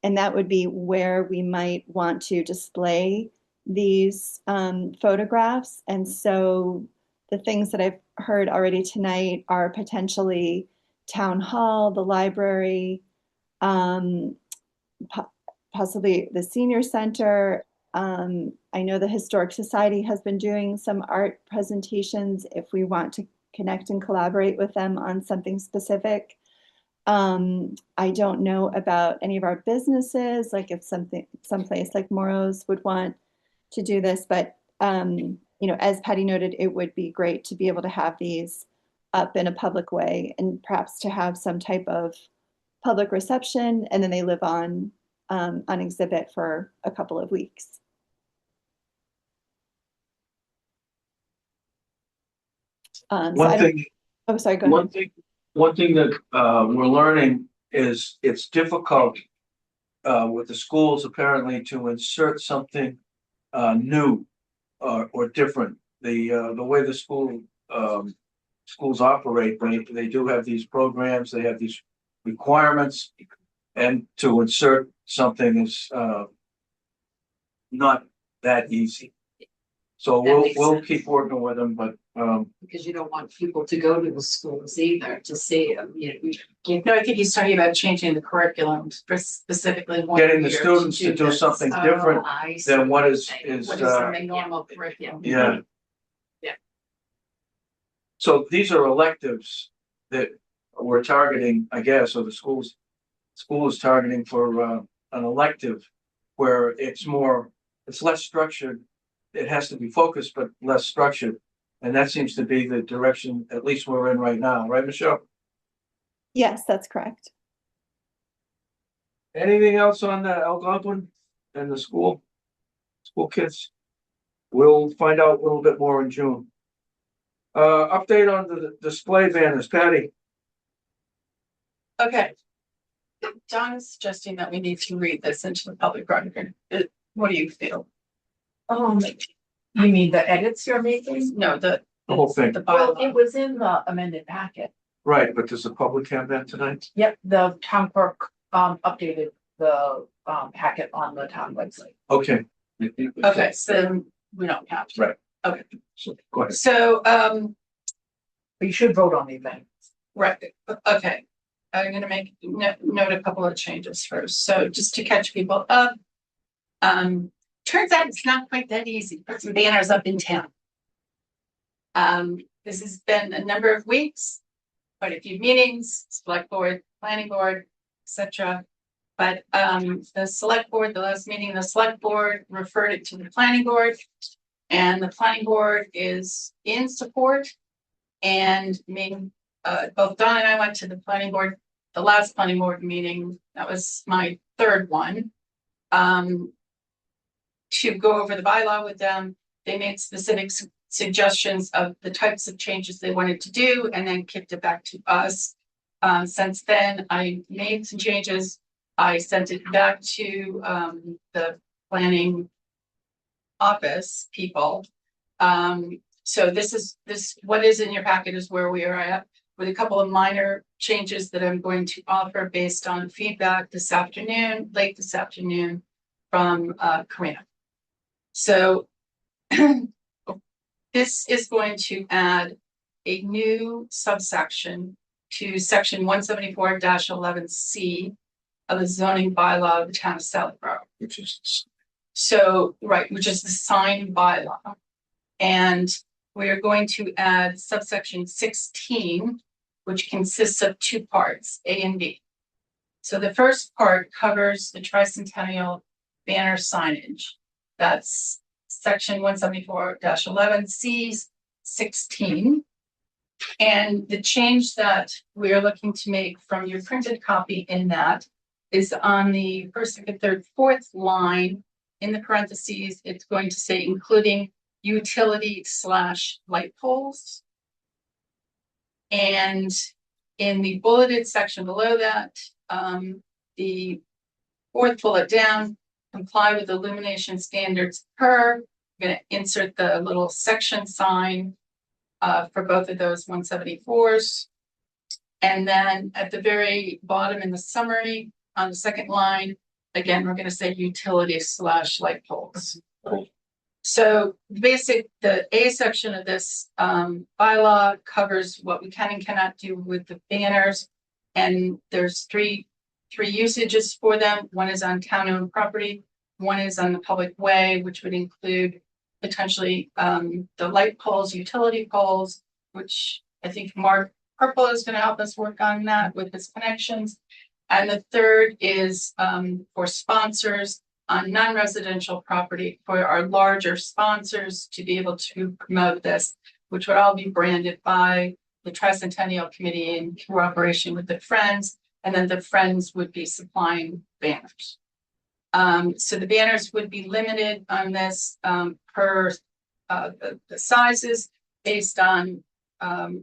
and that would be where we might want to display these photographs. And so the things that I've heard already tonight are potentially town hall, the library, possibly the senior center. I know the Historic Society has been doing some art presentations if we want to connect and collaborate with them on something specific. I don't know about any of our businesses, like if someplace like Morrow's would want to do this, but as Patty noted, it would be great to be able to have these up in a public way and perhaps to have some type of public reception, and then they live on exhibit for a couple of weeks. One thing that we're learning is it's difficult with the schools apparently to insert something new or different. The way the schools operate, they do have these programs, they have these requirements, and to insert something is not that easy. So we'll keep working with them, but Because you don't want people to go to the schools either to see them, No, I think he's talking about changing the curriculum for specifically one getting the year students to do this. something different than what is What is the normal curriculum? yeah. Yeah. So these are electives that we're targeting, I guess, or the school is targeting for an elective where it's less structured. It has to be focused, but less structured. And that seems to be the direction, at least we're in right now. Right, Michelle? Yes, that's correct. Anything else on the Algonquin and the school kids? We'll find out a little bit more in June. Update on the display banners, Patty. Okay. John is suggesting that we need to read this into the public record. What do you feel? You mean the edits you're making? No, the whole thing. The Well, bylaw. it was in the amended packet. Right, but does the public have that tonight? Yep, the town clerk updated the packet on the town website. Okay. Okay, so we don't have to. Right. Okay. So, go ahead. So, But you should vote on the amendment. right, okay. I'm gonna note a couple of changes first. So just to catch people up. Turns out it's not quite that easy. Put some banners up in town. This has been a number of weeks, quite a few meetings, select board, planning board, etc. But the select board, the last meeting, the select board referred it to the planning board, and the planning board is in support. And both Don and I went to the planning board, the last planning board meeting. That was my third one. To go over the bylaw with them. They made specific suggestions of the types of changes they wanted to do and then kicked it back to us. Since then, I made some changes. I sent it back to the planning office people. So what is in your packet is where we are at with a couple of minor changes that I'm going to offer based on feedback late this afternoon from Karina. So this is going to add a new subsection to section 174-11C of the zoning bylaw of the town of Southborough. Which is, So, right, which is the sign bylaw. And we are going to add subsection 16, which consists of two parts, A and B. So the first part covers the tricentennial banner signage. That's section 174-11 C16. And the change that we are looking to make from your printed copy in that is on the first, second, third, fourth line in the parentheses, it's going to say including utility/light poles. And in the bulleted section below that, the fourth bullet down, comply with illumination standards per. I'm going to insert the little section sign for both of those 174s. And then at the very bottom in the summary on the second line, again, we're going to say utility/light poles. So the A section of this bylaw covers what we can and cannot do with the banners. And there's three usages for them. One is on town-owned property. One is on the public way, which would include potentially the light poles, utility poles, which I think Mark Purple is going to help us work on that with his connections. And the third is for sponsors on non-residential property, for our larger sponsors to be able to promote this, which would all be branded by the Tricentennial Committee in cooperation with the Friends, and then the Friends would be supplying banners. So the banners would be limited on this per the sizes based on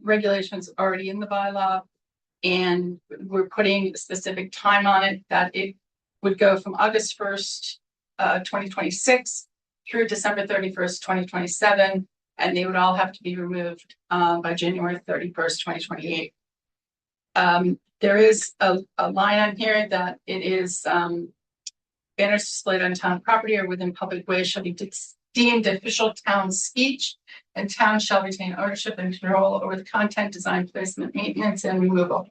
regulations already in the bylaw. And we're putting a specific time on it that it would go from August 1st, 2026 through December 31st, 2027. And they would all have to be removed by January 31st, 2028. There is a line on here that it is banners displayed on town property or within public ways shall be deemed official town speech, and town shall retain ownership and control over the content, design, placement, maintenance, and removal.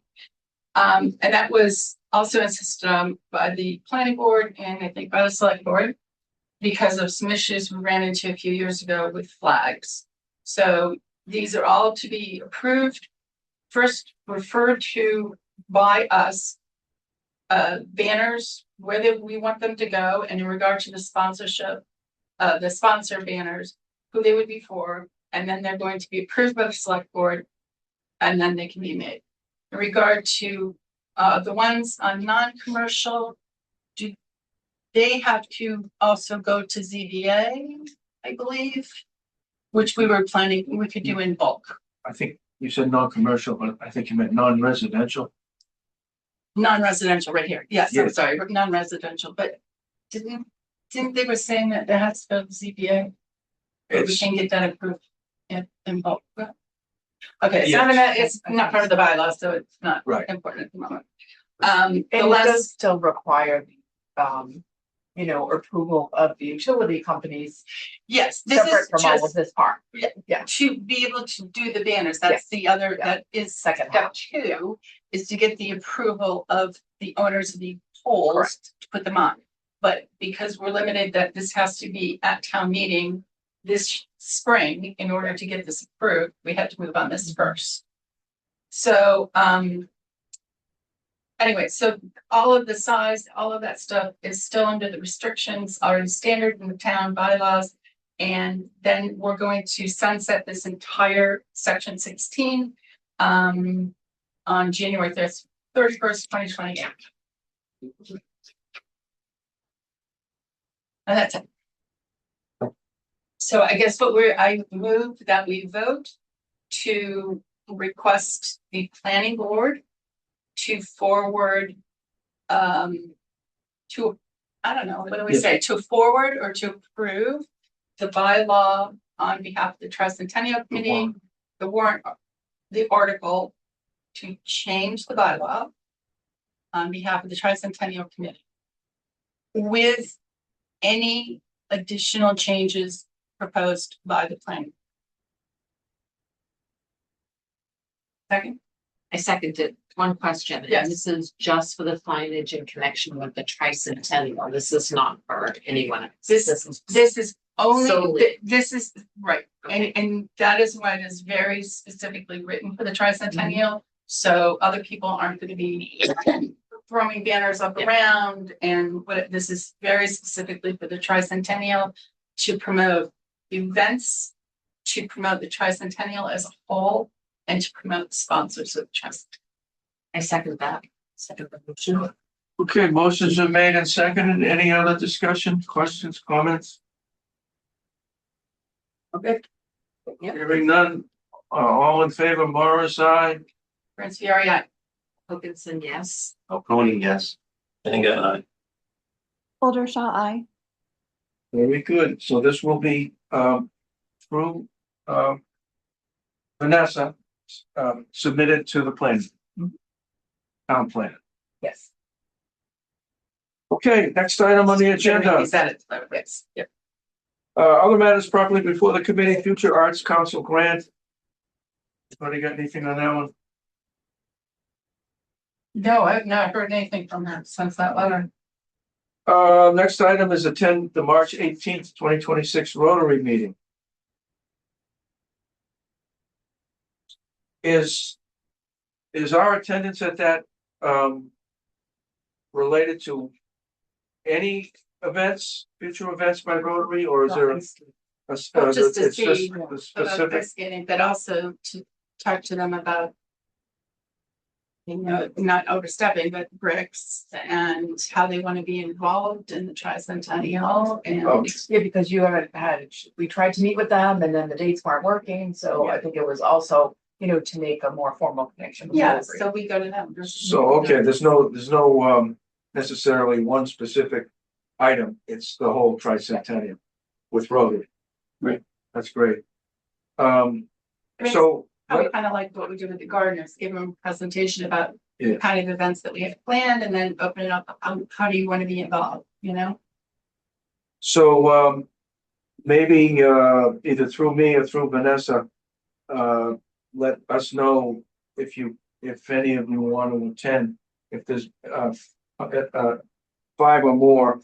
And that was also insisted on by the planning board and I think by the select board because of some issues we ran into a few years ago with flags. So these are all to be approved. First referred to by us, banners, where we want them to go, and in regard to the sponsorship, the sponsor banners, who they would be for, and then they're going to be approved by the select board, and then they can be made. In regard to the ones on non-commercial, do they have to also go to ZBA, I believe, which we were planning we could do in bulk. I think you said non-commercial, but I think you meant non-residential. Non-residential right here. Yes, I'm Yes. sorry, non-residential, but didn't they were saying that there has to go to ZBA? Or we can get that approved in bulk. Okay, so it's not part of the bylaw, so it's not Right. important at the moment. And The it last, does still require approval of the utility companies yes, this separate is from all of just this part. to be able to do the banners. That's the other, Yeah. that is Second step half. 2 is to get the approval of the owners of the poles to put them on. But because we're limited that this has to be at town meeting this spring, in order to get this approved, we had to move on this first. So, anyway, so all of the size, all of that stuff is still under the restrictions already standard in the town bylaws. And then we're going to sunset this entire section 16 on January 31st, 2028. And that's it. So I guess I move that we vote to request the planning board to forward to, I don't know, what do we say, to forward or to approve the bylaw on behalf of the Tricentennial Committee, the warrant, the article to change the bylaw on behalf of the Tricentennial Committee with any additional changes proposed by the planning. Second? I seconded. one question. Yes. And this is just for the signage in connection with the Tricentennial. This is not for anyone. else. This is only, Solely. this is, right, and that is why it is very specifically written for the Tricentennial. So other people aren't gonna be throwing banners up Yeah. around, and this is very specifically for the Tricentennial to promote events, to promote the Tricentennial as a whole, and to promote the sponsors of the Tricentennial. I second that. Second the motion. Okay, motions are made and seconded. Any other discussion, questions, comments? Okay. Hearing none, all in favor, Morris, aye. Prince Fieri, aye. Wilkinson, yes. O'Coney, yes. And Aldershaw, aye. Very good. So this will be, through, Vanessa, submitted to the plan. Town plan. Yes. Okay, next item on the agenda. Is that it? Yes. Yep. Other matters properly before the committee, Future Arts Council grant. Anybody got anything on that one? No, I've not heard anything from her since that letter. Next item is attend the March 18th, 2026 Rotary meeting. Is our attendance at that, related to any events, future events by Rotary, or is there a Well, just to it's see a about specific? skating, but also to talk to them about, you know, not overstepping, but bricks and how they want to be involved in the Tricentennial and. Oh. Yeah, because you haven't had, we tried to meet with them and then the dates weren't working, so I think it was also, you know, to make a more formal connection. with Yeah, Rotary. so we go to them. So, okay, there's no necessarily one specific item, it's the whole Tricentennial with Rotary. Right. That's great. I mean, So, I would kind of like what we do with the gardeners, give them a presentation about Yeah. the kind of events that we have planned and then open it up. How do you want to be involved, you know? so, maybe, either through me or through Vanessa, let us know if any of you want to attend. If there's, 5 or more,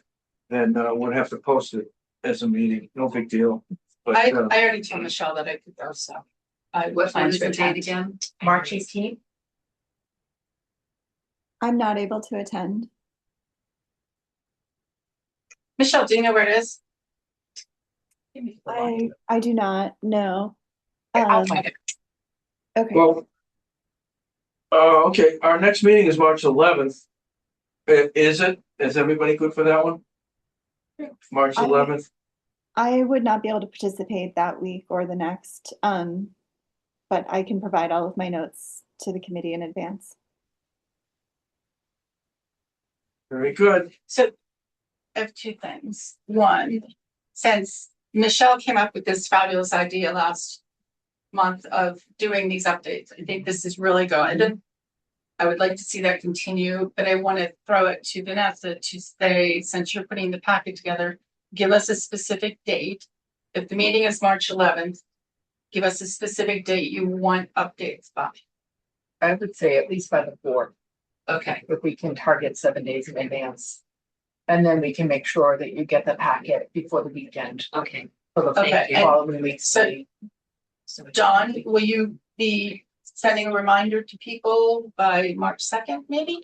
then, we'll have to post it as a meeting, no big deal. But, I already told Michelle that I could go, so. I What time is the plan date to again? March 18th. I'm not able to attend. Michelle, do you know where it is? I do not know. I'll find it. Okay. well, okay, our next meeting is March 11th. Is it? Is everybody good for that one? March I- 11th? I would not be able to participate that week or the next, but I can provide all of my notes to the committee in advance. Very good. So I have two things. One, since Michelle came up with this fabulous idea last month of doing these updates, I think this is really good. I would like to see that continue, but I want to throw it to Vanessa to say, since you're putting the packet together, give us a specific date. If the meeting is March 11th, give us a specific date you want updates by. I would say at least by the 4th, Okay. if we can target 7 days in advance. And then we can make sure that you get the packet before the weekend Okay. for the Okay, and following week. so- John, will you be sending a reminder to people by March 2nd, maybe?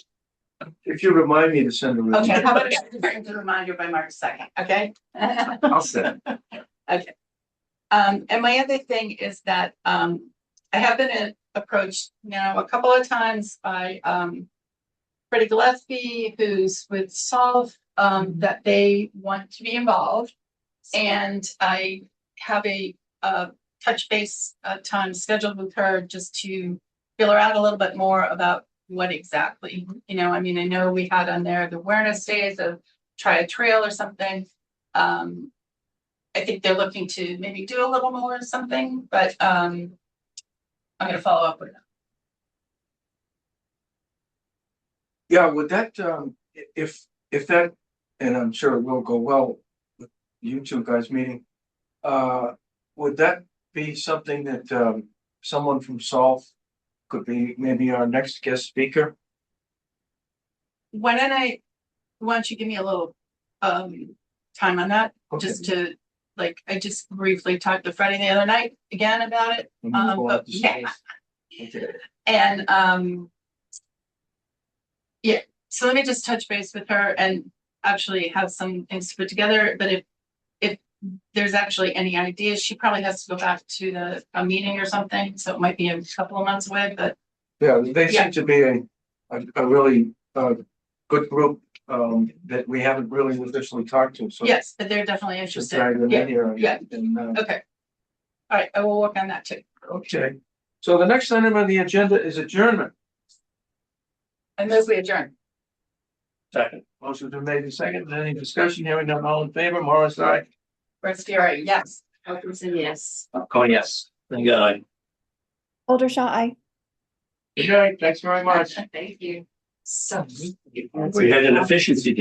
If you remind me to send a Okay, how reminder, about I send a reminder by March 2nd, okay? I'll send. Okay. And my other thing is that, I have been approached now a couple of times by, Freddie Gillespie, who's with Solve, that they want to be involved. And I have a touch base time scheduled with her just to feel her out a little bit more about what exactly, you know, I mean, I know we had on there the awareness days of try a trail or something. I think they're looking to maybe do a little more or something, but I'm gonna follow up with them. Yeah, with that, if that, and I'm sure it will go well with you two guys meeting, would that be something that, someone from Solve could be maybe our next guest speaker. Why don't you give me a little, time on that, just to, like, I just briefly talked to Freddie the other night again about it. But yeah, Okay. and, yeah, so let me just touch base with her and actually have some things to put together, but if there's actually any ideas, she probably has to go back to a meeting or something, so it might be a couple of months away, but Yeah, they Yeah. seem to be a really, good group, that we haven't really officially talked to, so. yes, but they're definitely Just interested. drag them Yeah, in here. yeah. And, okay. All right, I will work on that too. okay, so the next item on the agenda is adjournment. And move we adjourn. Second. Motion been made in second. Any discussion? Hearing none, all in favor, Morris, aye. Rest yes. Wilkerson, yes. Going, yes. Thank God. Oldershaw, aye. Good night, thanks very much. Thank you. So. We had an efficiency